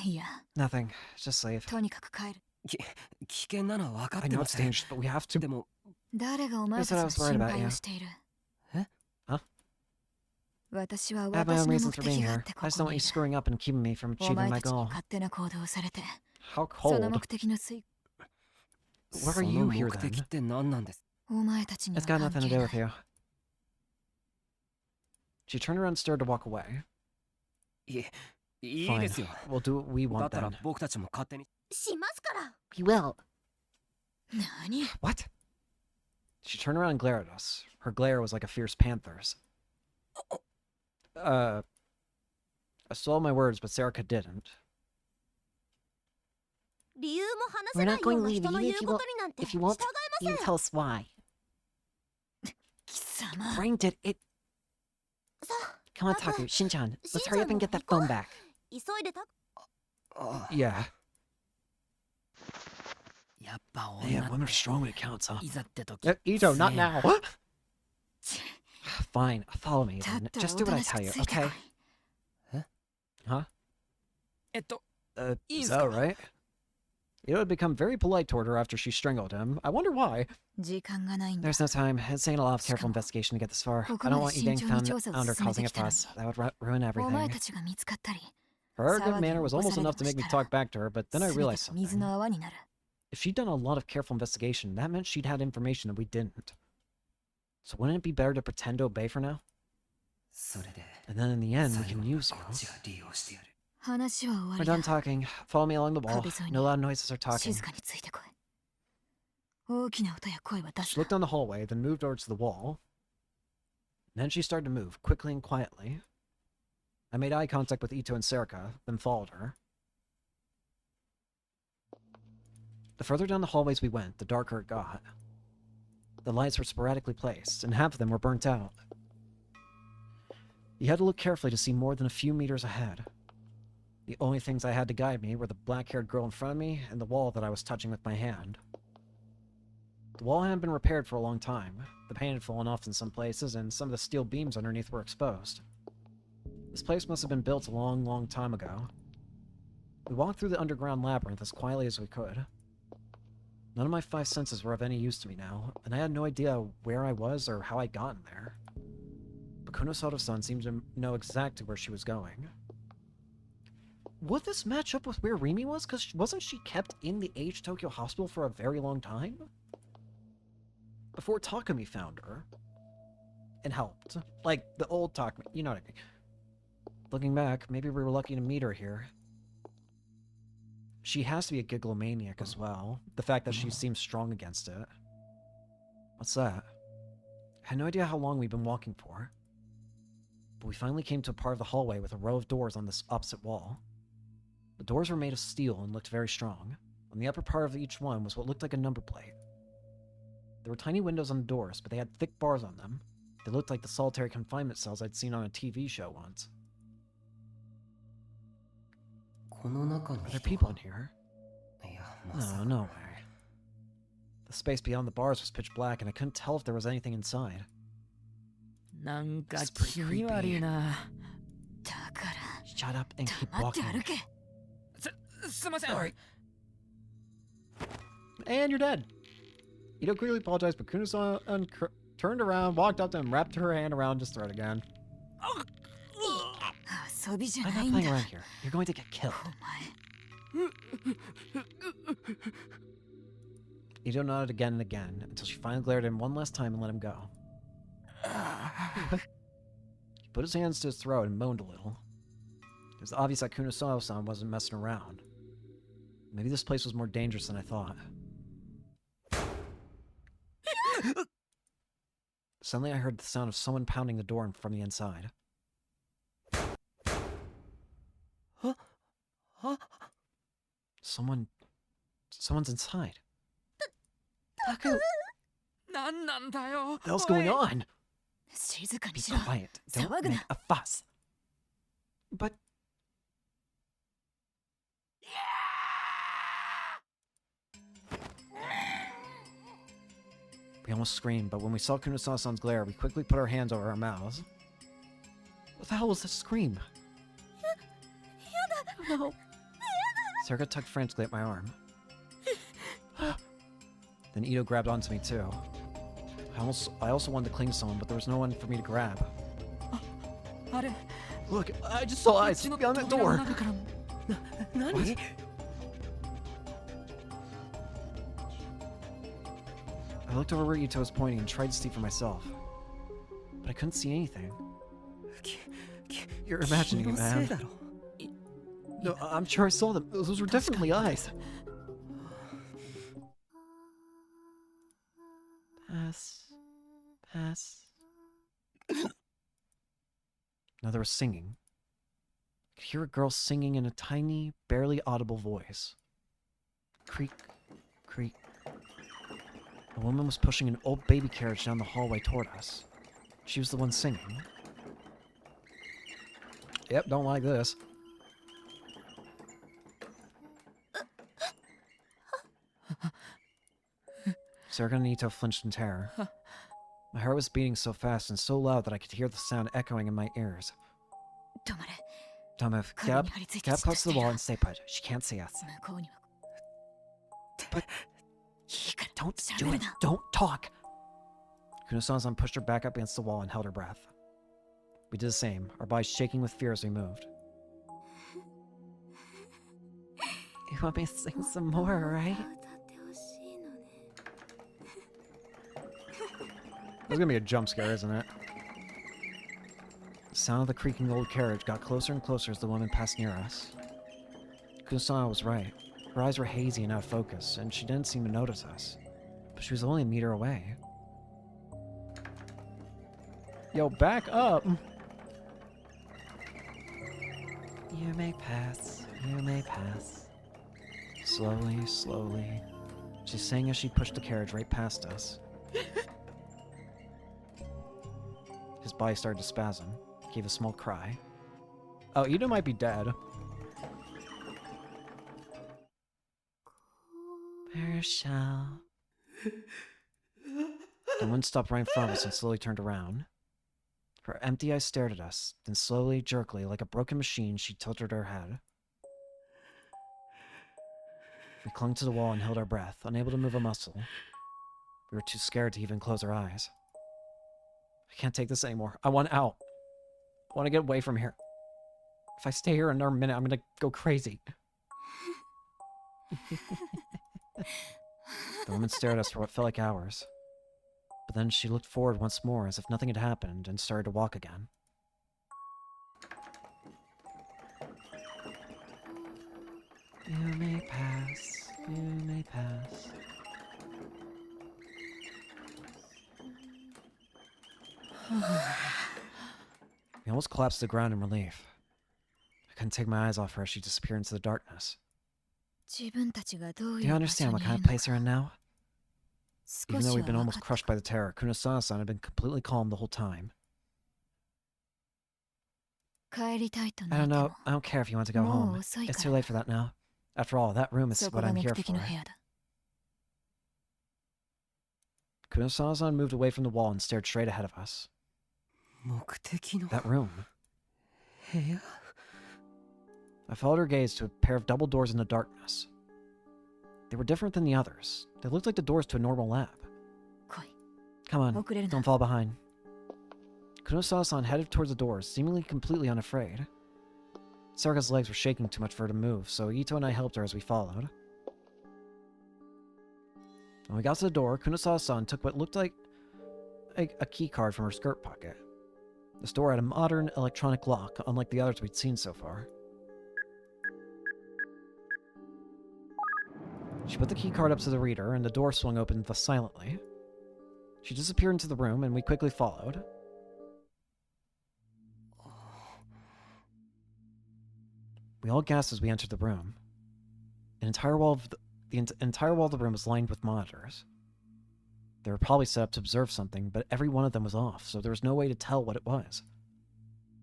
いや Nothing. Just leave. とにかく帰る。危険なのは分かっ I て know ま it's せん dangerous, but we have to... でも誰がお前たち That's what I の was worried 心 about 配 you. をしている。え Huh? 私は I have my 私 own の reasons 目 for 的 being があっ here. て I こ just don't こ want に you いる。 screwing up and keeping me from お achieving 前 my たちに goal. 勝手な行動をされて、 How その cold. 目的の遂 What そ are の you here 目的 then? って何なんです お前たちには It's got 関 nothing to 係 do な with い。 you. She turned around and started to walk away. いいい Fine. ですよ We'll do what we だ want ったら then. 僕たちも勝手にしますから。 We will. 何 What? She turned around and glared at us. Her glare was like a fierce panther's. I swallowed my words, but Serika didn't. 理由も話 We're せない not よ going う to な leave 人の even 言 if う you こ won't. とになんて If 従 you いま won't せ even ん。 tell us why. 貴様。 Framed it. Come on, Taku. Shin-chan. Let's hurry up and get that phone back. 急いでた。あ Yeah. やっぱ Yeah, 女 women are strong when it counts, huh? いざって時 Ito, not now. Fine, follow me だっ then. たら Just お do と what I なしく tell you, ついてこ okay? い。 Huh? いい Is ですか that right? Ito had become very polite toward her after she strangled him. I wonder why. 時間がないんだ。 There's no time. It's taking a lot of careful investigation to get this far. I don't want you getting found out or causing a fuss. That would ruin お前 everything. たちが見つかったり、 Her 騒 arrogant ぎを manner 起 was こさ almost れる enough to と make し me たら talk back to her, but then I 全て realized 水 something. の泡になる。 If she'd done a lot of careful investigation, that meant she'd had information that we didn't. So wouldn't it be better to pretend to obey for now? それで And then in the end, we 最後 can に use こ you. っちが利用してやる話は終わ We're りだ done。talking. Follow me along the wall. Cabezoni. No loud noises or talking. 静かについてこい。大きな音や声は出 She すな looked。down the hallway, then moved over to the wall. Then she started to move, quickly and quietly. I made eye contact with Ito and Serika, then followed her. The further down the hallways we went, the darker it got. The lights were sporadically placed, and half of them were burnt out. You had to look carefully to see more than a few meters ahead. The only things I had to guide me were the black-haired girl in front of me and the wall that I was touching with my hand. The wall hadn't been repaired for a long time. The paint had fallen off in some places, and some of the steel beams underneath were exposed. This place must have been built a long, long time ago. We walked through the underground labyrinth as quietly as we could. None of my 5 senses were of any use to me now, and I had no idea where I was or how I'd gotten there. But Kunosato-san seemed to know exactly where she was going. Would this match up with where Rimi was? Because wasn't she kept in the Age Tokyo Hospital for a very long time? Before Takumi found her. And helped. Like, the old Takumi, you know what I mean. Looking back, maybe we were lucky to meet her here. She has to be a gigglomaniac as well. The fact that she seems strong against it. What's that? I had no idea how long we'd been walking for. But we finally came to a part of the hallway with a row of doors on this opposite wall. The doors were made of steel and looked very strong. On the upper part of each one was what looked like a number plate. There were tiny windows on the doors, but they had thick bars on them. They looked like the solitary confinement cells I'd seen on a TV show once. Are there people in here? No, no way. The space beyond the bars was pitch black, and I couldn't tell if there was anything inside. なんか It's pretty 気味悪いな。だから Shut up and keep 黙って walking. 歩け。すいません。 Sorry. And you're dead. Ito quickly apologized, but Kuno-san turned around, walked up to him, wrapped her hand around his throat again. 遊びじゃ I'm な not いん playing だ。 around here. You're going to get killed. お前。 Ito nodded again and again, until she finally glared at him one last time and let him go. He put his hands to his throat and moaned a little. It was obvious that Kunosawa-san wasn't messing around. Maybe this place was more dangerous than I thought. Suddenly I heard the sound of someone pounding the door from the inside. Someone's inside. Taku, なんなんだよ。 what the hell's going on? 静かに Be しろ。 quiet. Don't 騒ぐ make な。 a fuss. But... We almost screamed, but when we saw Kunosawa-san's glare, we quickly put our hands over our mouths. What the hell was this scream? No. Sarah tugged frantically at my arm. Then Ito grabbed onto me too. I also wanted to cling to someone, but there was no one for me to grab. あれ、 Look, I just saw こっ eyes ちの beyond that 扉の door. 中から何 What? I looked over where Ito was pointing and tried to see for myself. But I couldn't see anything. You're imagining it, 気のせい man. だろ。 No, I'm sure I saw them. Those were definitely eyes. Pass. Now there was singing. I could hear a girl singing in a tiny, barely audible voice. Creak, creak. A woman was pushing an old baby carriage down the hallway toward us. She was the one singing. Yep, don't like this. Sarah and Ito flinched in terror. My heart was beating so fast and so loud that I could hear the sound echoing in my ears. 止まれ。 Don't move. Get up close to the wall and stay put. She can't see us. 向こうには。 But いいから don't 喋 do る it. な。 Don't talk. Kuno-san pushed her back up against the wall and held her breath. We did the same, our bodies shaking with fear as we moved. You want me to sing some more, right? 歌ってほしいのね。 This is gonna be a jump scare, isn't it? The sound of the creaking old carriage got closer and closer as the woman passed near us. Kuno-san was right. Her eyes were hazy and out of focus, and she didn't seem to notice us. But she was only a meter away. Yo, back up! You may pass. Slowly, slowly. She sang as she pushed the carriage right past us. His body started to spasm. He gave a small cry. Oh, Ito might be dead. Marshall. The woman stopped right in front of us and slowly turned around. Her empty eyes stared at us, then slowly, jerkily, like a broken machine, she tilted her head. We clung to the wall and held our breath, unable to move a muscle. We were too scared to even close our eyes. I can't take this anymore. I want out. I want to get away from here. If I stay here another minute, I'm gonna go crazy. The woman stared at us for what felt like hours. But then she looked forward once more as if nothing had happened and started to walk again. You may pass, you may pass. We almost collapsed to the ground in relief. I couldn't take my eyes off her as she disappeared into the darkness. Do you understand what kind of place you're in now? Even though we've been almost crushed by the terror, Kunosana-san had been completely calm the whole time. I don't know. I don't care if you want to go home. It's too late for that now. After all, that room is what I'm here for. Kunosana-san moved away from the wall and stared straight ahead of us. That room. I followed her gaze to a pair of double doors in the darkness. They were different than the others. They looked like the doors to a normal lab. Come on, don't fall behind. Kunosana-san headed towards the doors, seemingly completely unafraid. Saraka's legs were shaking too much for her to move, so Ito and I helped her as we followed. When we got to the door, Kunosana-san took what looked like a key card from her skirt pocket. This door had a modern electronic lock, unlike the others we'd seen so far. She put the key card up to the reader, and the door swung open thus silently. She disappeared into the room, and we quickly followed. We all gasped as we entered the room. The entire wall of the room was lined with monitors. They were probably set up to observe something, but every one of them was off, so there was no way to tell what it was.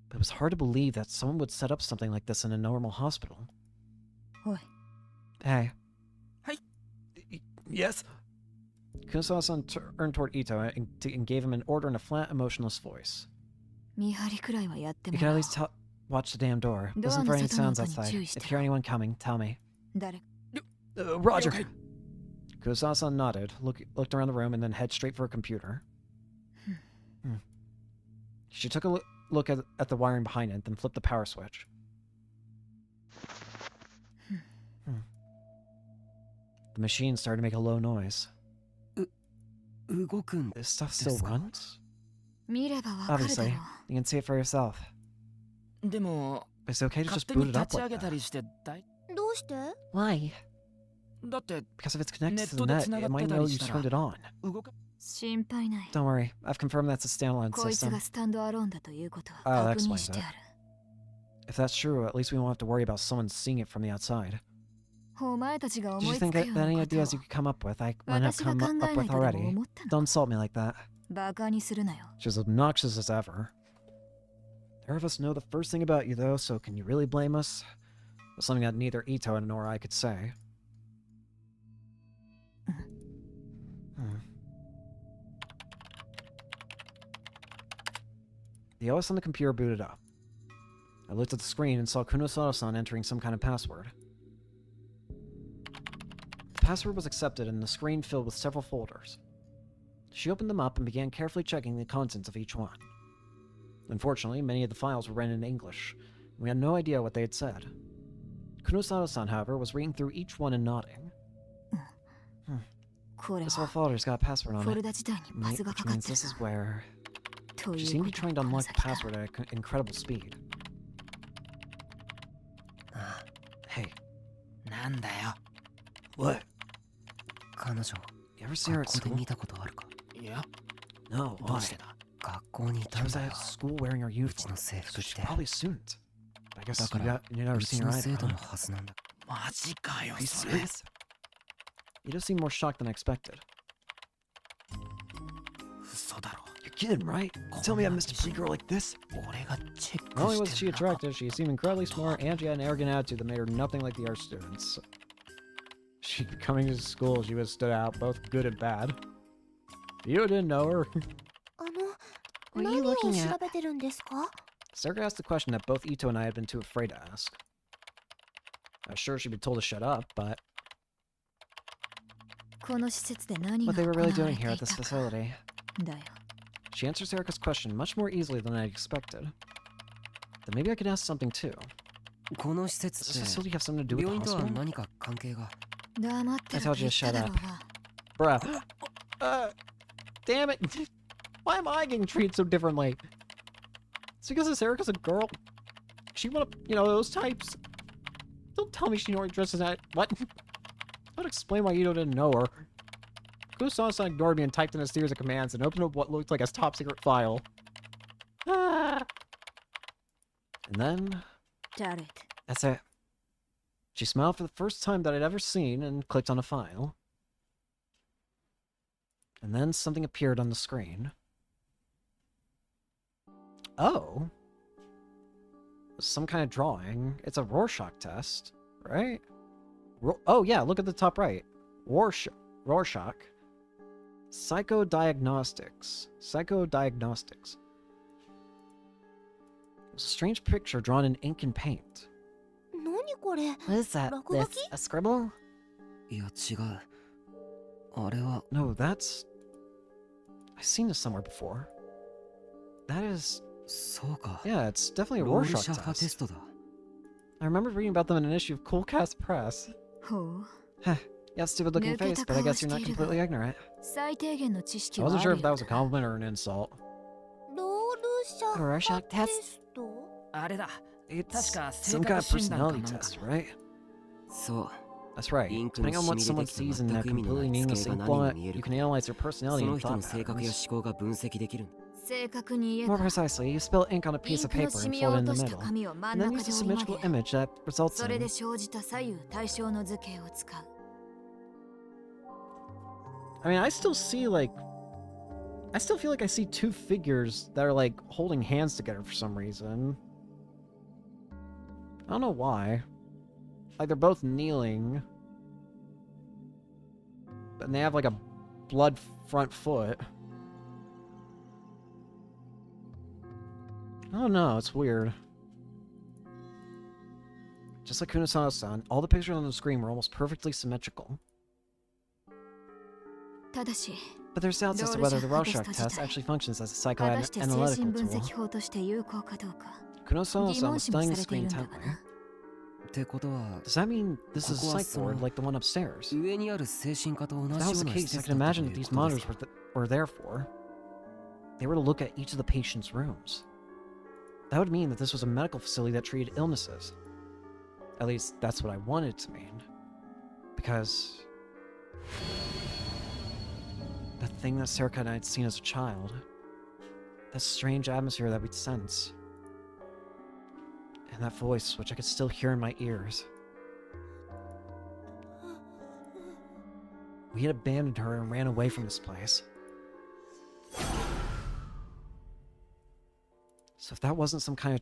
But it was hard to believe that someone would set up something like this in a normal hospital. Hey. Yes? Kunosana-san turned toward Ito and gave him an order in a flat, emotionless voice. You can at least watch the damn door. Listen for any sounds outside. If you hear anyone coming, tell me. Roger! Kunosana-san nodded, looked around the room, and then headed straight for a computer. She took a look at the wiring behind it, then flipped the power switch. The machine started to make a low noise. This stuff still runs? Obviously. You can see it for yourself. It's okay to just boot it up like that. Why? Because if it's connected to the net, it might know you turned it on. Don't worry, I've confirmed that's a standalone system. Oh, that explains it. If that's true, at least we won't have to worry about someone seeing it from the outside. Did you think that any ideas you could come up with, I might have come up with already? Don't insult me like that. She's as obnoxious as ever. None of us know the first thing about you, though, so can you really blame us? It's something that neither Ito nor I could say. The OS on the computer booted up. I looked at the screen and saw Kunosana-san entering some kind of password. The password was accepted and the screen filled with several folders. She opened them up and began carefully checking the contents of each one. Unfortunately, many of the files were written in English, and we had no idea what they had said. Kunosana-san, however, was reading through each one and nodding. This whole folder's got a password on it, which means this is where... She seemed to be trying to unlock the password at an incredible speed. Hey. What? You ever see her at school? No, why? She was at school wearing her uniform, so she's probably a student. I guess you never seen her either, huh? Are you serious? Ito seemed more shocked than I expected. 嘘だろ You're kidding, right? Tell me I missed a pretty girl like this? 俺がチェッ Not ク only し was て she る中 attractive, she seemed incredibly smart, and she had an arrogant attitude that made her nothing like the art students. She coming to school, she was stood out, both good and bad. You didn't know her. 何 What are you を looking 調 at? べてるんですか Sarah asked a question that both Ito and I had been too afraid to ask. I was sure she'd be told to shut up, but この施設で何 what が they 行 were わ really れて doing い here at た this か facility. だよ She answers Erica's question much more easily than I expected. Then maybe I could ask something too. この施 Does 設 this って facility have something to do with 病 the 院とは hospital? 何か関係が黙ってろ I と told 言 you っ to た shut だろう up. が Bruh. Damn it. Why am I getting treated so differently? It's because this Erica's a girl. She wanna, those types. Don't tell me she only dresses that. What? Don't explain why Ito didn't know her. Kusan ignored me and typed in a series of commands and opened up what looked like a top secret file. Ah. And then, 誰って that's it. She smiled for the first time that I'd ever seen and clicked on a file. And then something appeared on the screen. Oh. Some kind of drawing. It's a Rorschach test, right? Oh yeah, look at the top right. Rorschach. Psychodiagnostics. Psychodiagnostics. It was a strange picture drawn in ink and paint. 何これ What is that? This- A scribble? いや違うあれは No, that's... I've seen this somewhere before. That is... そうか Yeah, it's definitely a ロール Rorschach シャッハテ test. ストだ I remember reading about them in an issue of Cool Cast Press. ほう You have a stupid looking face, but I guess you're not completely ignorant. 最低限の知識 I は wasn't あ sure る if that よ was a compliment or an insult. ロールシャッ Rorschach ハ test? テストあれだ It's 確か some kind of 性格診断か personality なんか test, right? そう That's right. Ink Depending on what の染 someone み出てきた sees in that 全く意味のない completely meaningless 図形 ink が何に blot, 見える you か can analyze their そ personality の and 人の thought 性格や patterns. 思考が分析できる正確に言え More ば precisely, you spill ink on a イ piece ン of クの paper 染 and み fold it を in 落 the とした middle, 紙を真ん and then 中 use で a 折り曲 symmetrical げ image that results それ in... で生じた左右対称の図形を使う I mean, I still see, like... I still feel like I see two figures that are, like, holding hands together for some reason. I don't know why. Like, they're both kneeling. And they have, like, a blood front foot. I don't know, it's weird. Just like Kunosano-san, all the pictures on the screen were almost perfectly symmetrical. ただし But there's doubts as to whether the Rorschach test actually functions as a 果たして精神 psychoanalytical 分析 tool. 法として有効かどうか Kunosano-san 疑 was 問視も studying さ the れてい screen るんだが intently. なってことは Does that mean this is a ここは psych その ward like the one upstairs? 上にある精神科と同 If じ that よ was う the な施 case, I 設 can だった imagine と that いう these ことです monitors were there for. They were to look at each of the patient's rooms. That would mean that this was a medical facility that treated illnesses. At least, that's what I wanted it to mean. Because... the thing that Serica and I had seen as a child. That strange atmosphere that we'd sense. And that voice, which I could still hear in my ears. We had abandoned her and ran away from this place. So if that wasn't some kind of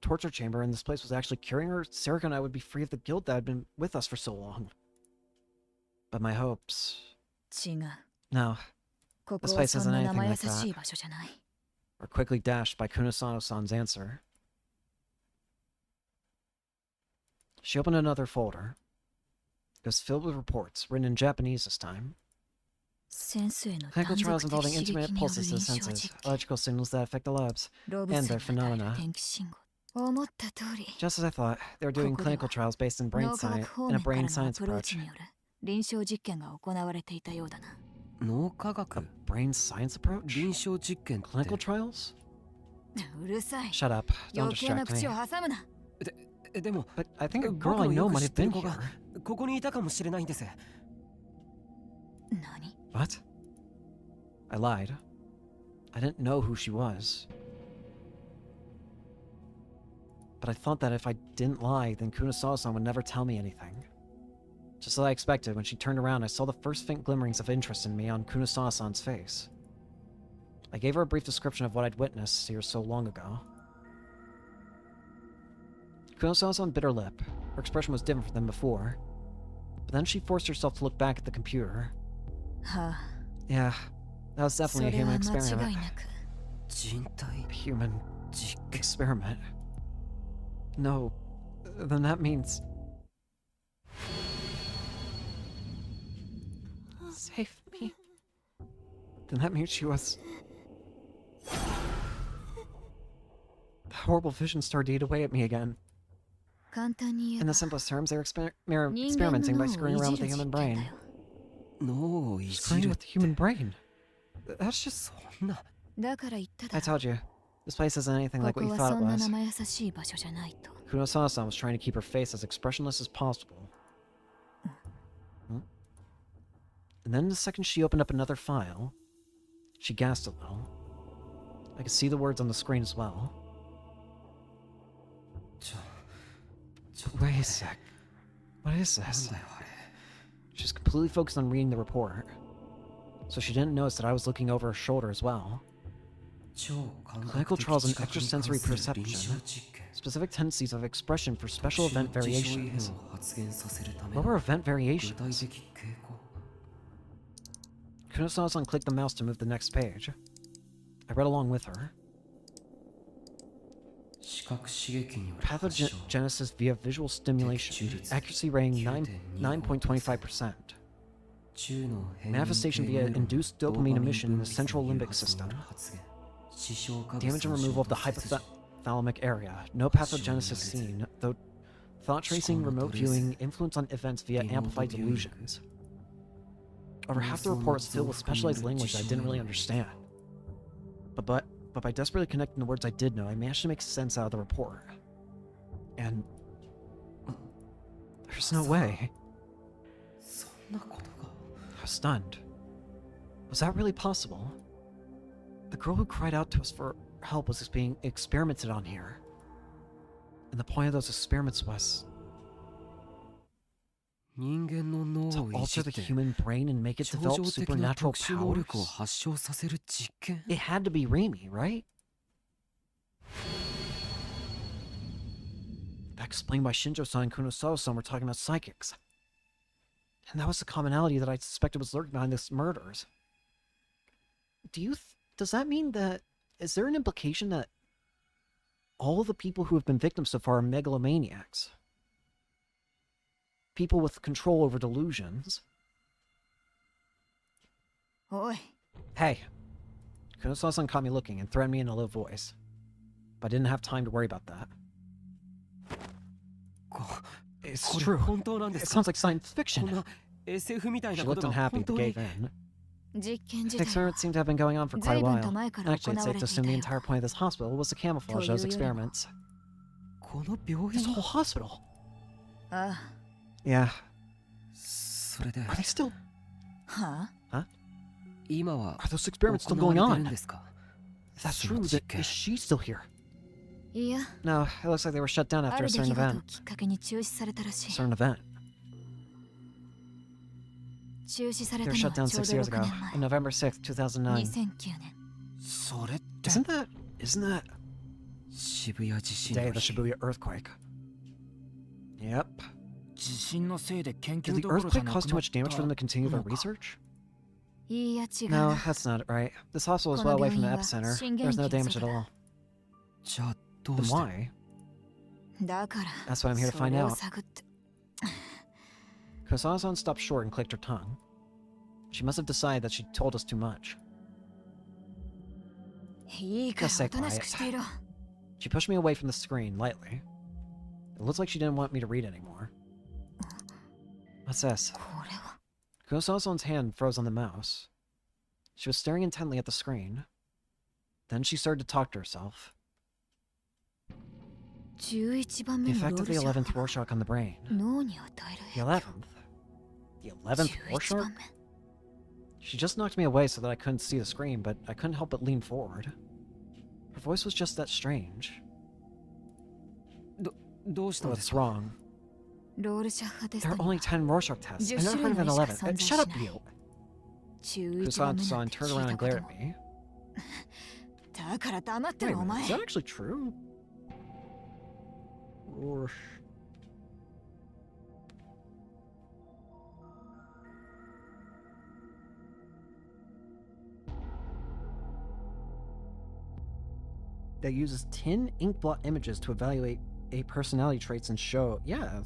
torture chamber and this place was actually curing her, Serica and I would be free of the guilt that had been with us for so long. But my hopes... 違う No, ここ This は place そん isn't な anything 生優 like that. しい場所じゃない were quickly dashed by Kunosano-san's answer. She opened another folder. It was filled with reports, written in Japanese this time. センスへの Clinical 断 trials 続 involving 的刺激 intimate による pulses to 臨 the 床 senses, 実験 electrical signals that affect the labs. ロブ and 線 their が耐える phenomena. 電気信号思った通り Just as I thought, they were doing ここでは clinical trials based in brain 脳科 science 学方 in a 面から brain のア science プロー approach. チによる臨床実験が行われていたようだな脳科 A 学 brain science approach? 臨床実験って Clinical trials? うるさい Shut up. Don't 余計な distract me. 口を挟むなでも But I think a 僕 girl I の know よく might 知 have ってる been 子 here. がここにいたかもしれないんです 何 What? I lied. I didn't know who she was. But I thought that if I didn't lie, then Kunosao-san would never tell me anything. Just as I expected, when she turned around, I saw the first faint glimmerings of interest in me on Kunosawa-san's face. I gave her a brief description of what I'd witnessed here so long ago. Kunosawa-san bit her lip. Her expression was different than before. But then she forced herself to look back at the computer. Yeah, that was definitely a human experiment. A human experiment. No, then that means... Save me. Then that means she was... The horrible vision started to eat away at me again. In the simplest terms, they were experimenting by screwing around with the human brain. Screwing with the human brain? That's just... I told you. This place isn't anything like what you thought it was. Kunosawa-san was trying to keep her face as expressionless as possible. And then the second she opened up another file, she gasped a little. I could see the words on the screen as well. Wait a sec. What is this? She was completely focused on reading the report, so she didn't notice that I was looking over her shoulder as well. Clinical trials in extrasensory perception. Specific tendencies of expression for special event variations. What were event variations? Kunosawa-san clicked the mouse to move the next page. I read along with her. Pathogenesis via visual stimulation. Accuracy rating 9.25%. Manifestation via induced dopamine emission in the central limbic system. Damage and removal of the hypothalamic area. No pathogenesis seen, though thought tracing, remote viewing, influence on events via amplified delusions. Over half the report was filled with specialized language that I didn't really understand. But by desperately connecting the words I did know, I managed to make sense out of the report. And... there's no way. I was stunned. Was that really possible? The girl who cried out to us for help was being experimented on here. And the point of those experiments was... to alter the human brain and make it develop supernatural powers? It had to be Remy, right? That explained why Shinjo-san and Kunosawa-san were talking about psychics. And that was the commonality that I suspected was lurking behind these murders. Does that mean that... is there an implication that all of the people who have been victims so far are megalomaniacs? People with control over delusions? Hey. Kunosawa-san caught me looking and threatened me in a low voice. But I didn't have time to worry about that. It's true. It sounds like science fiction. She looked unhappy but gave in. The experiments seem to have been going on for quite a while. Actually, it's safe to assume the entire point of this hospital was to camouflage those experiments. This whole hospital? Yeah. Are they still... Huh? Are those experiments still going on? If that's true, then is she still here? No, it looks like they were shut down after a certain event. Certain event. They were shut down 6 years ago, on November 6th, 2009. Isn't that... day of the Shibuya earthquake? Yep. Did the earthquake cause too much damage for them to continue their research? No, that's not it, right. This hospital is well away from the epicenter. There's no damage at all. Then why? That's what I'm here to find out. Kunosawa-san stopped short and clicked her tongue. She must have decided that she'd told us too much. Just stay quiet. She pushed me away from the screen, lightly. It looks like she didn't want me to read anymore. What's this? Kunosawa-san's hand froze on the mouse. She was staring intently at the screen. Then she started to talk to herself. The effect of the 11th Rorschach on the brain. The 11th? The 11th Rorschach? She just knocked me away so that I couldn't see the screen, but I couldn't help but lean forward. Her voice was just that strange. What's wrong? There are only 10 Rorschach tests. I never heard of an 11th. Shut up, you! Kusan turned around and glared at me. Wait a minute, is that actually true? Rorsch. That uses 10 inkblot images to evaluate a personality traits and show. Yeah,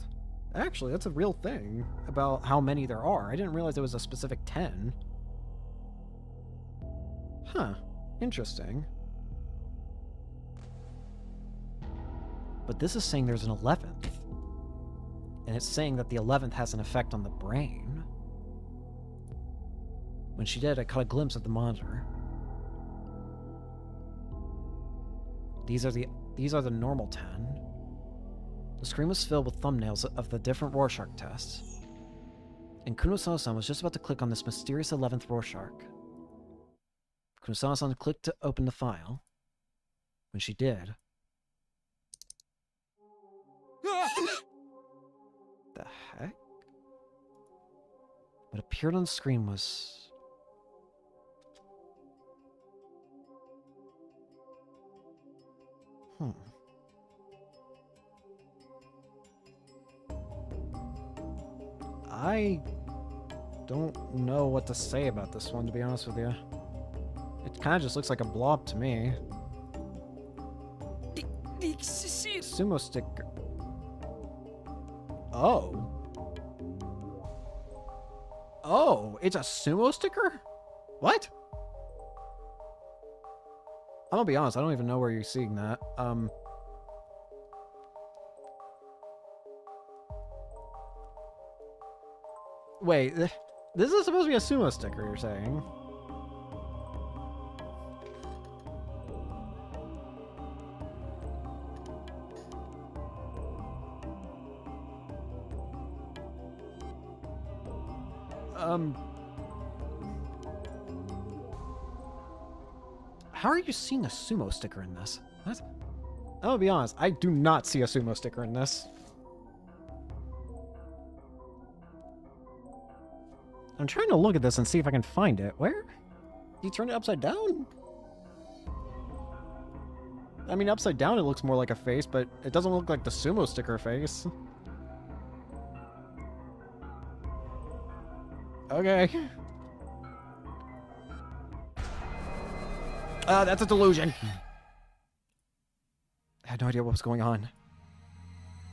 actually, that's a real thing about how many there are. I didn't realize there was a specific 10. Huh, interesting. But this is saying there's an 11th. And it's saying that the 11th has an effect on the brain. When she did, I caught a glimpse of the monitor. These are the normal 10. The screen was filled with thumbnails of the different Rorschach tests. And Kunosawa-san was just about to click on this mysterious 11th Rorschach. Kunosawa-san clicked to open the file. When she did... The heck? What appeared on the screen was... I don't know what to say about this one, to be honest with you. It kind of just looks like a blob to me. Sumo sticker. Oh. Oh, it's a sumo sticker? What? I'm gonna be honest, I don't even know where you're seeing that. Wait, this is supposed to be a sumo sticker, you're saying? How are you seeing a sumo sticker in this? What? I'm gonna be honest, I do not see a sumo sticker in this. I'm trying to look at this and see if I can find it. Where? You turn it upside down? I mean, upside down it looks more like a face, but it doesn't look like the sumo sticker face. Okay. That's a delusion. I had no idea what was going on.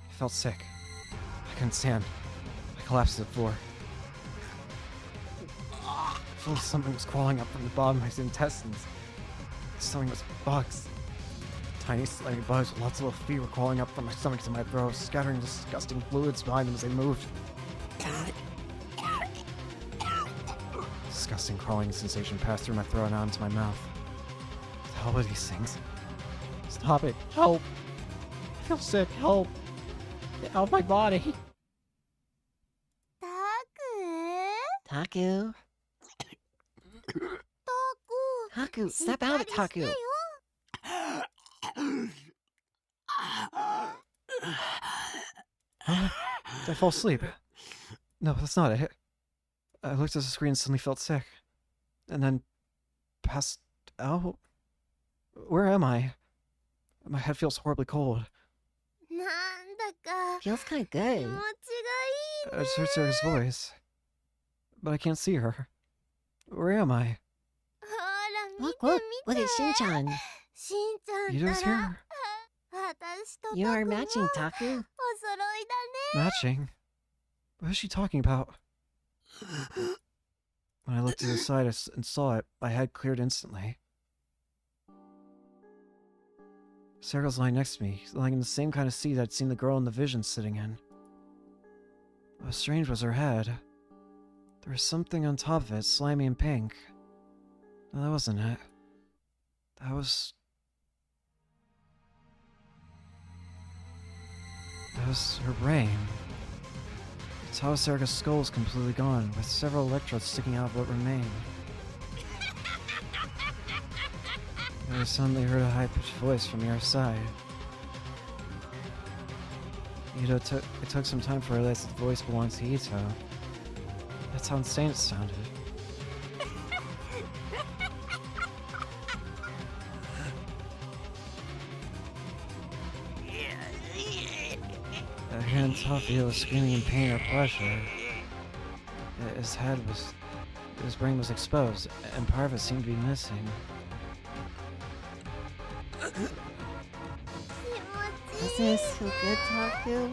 I felt sick. I couldn't stand. I collapsed to the floor. I felt something was crawling up from the bottom of my intestines. Something was bugs. Tiny, slimy bugs with lots of little feet were crawling up from my stomach to my throat, scattering disgusting fluids behind them as they moved. Disgusting crawling sensation passed through my throat and out into my mouth. What the hell are these things? Stop it. Help. I feel sick. Help. Get out of my body. Taku? Taku, snap out of it, Taku. Did I fall asleep? No, that's not it. I looked at the screen and suddenly felt sick. And then passed out. Where am I? My head feels horribly cold. Feels kind of good. I just heard Sarah's voice. But I can't see her. Where am I? Look at Shin-chan. Yudo's here. You are matching, Taku. Matching? What is she talking about? When I looked to the side and saw it, my head cleared instantly. Sarah's lying next to me, lying in the same kind of seat I'd seen the girl in the vision sitting in. What was strange was her head. There was something on top of it, slimy and pink. No, that wasn't it. That was her brain. The top of Sarah's skull was completely gone, with several electrodes sticking out of what remained. I suddenly heard a high-pitched voice from the other side. It took some time to realize the voice belongs to Ito. That's how insane it sounded. I couldn't tell if he was screaming in pain or pleasure. His brain was exposed, and part of it seemed to be missing. Isn't it so good, Taku?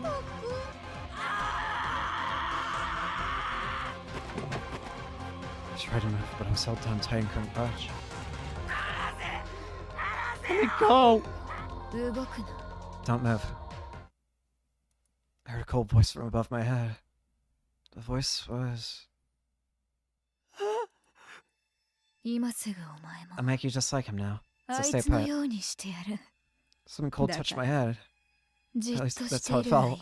I tried to move, but I was held down tight and couldn't budge. Let me go! 動くな Don't move. I heard a cold voice from above my head. The voice was... 今すぐお前 I'll も make you just like him now. あ So い stay つの put. ようにしてやる Something cold だ touched か my head. じっと At least し that's て how い it るがい felt. い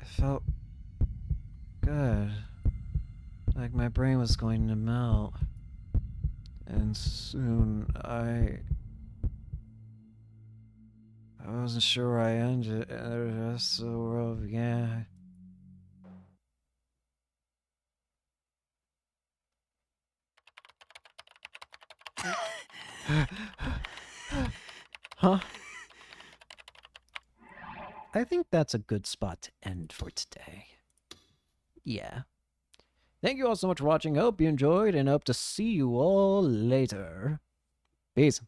It felt good. Like my brain was going to melt. And soon I wasn't sure where I ended, and the rest of the world began. Huh? I think that's a good spot to end for today. Yeah. Thank you all so much for watching. Hope you enjoyed, and hope to see you all later. Peace.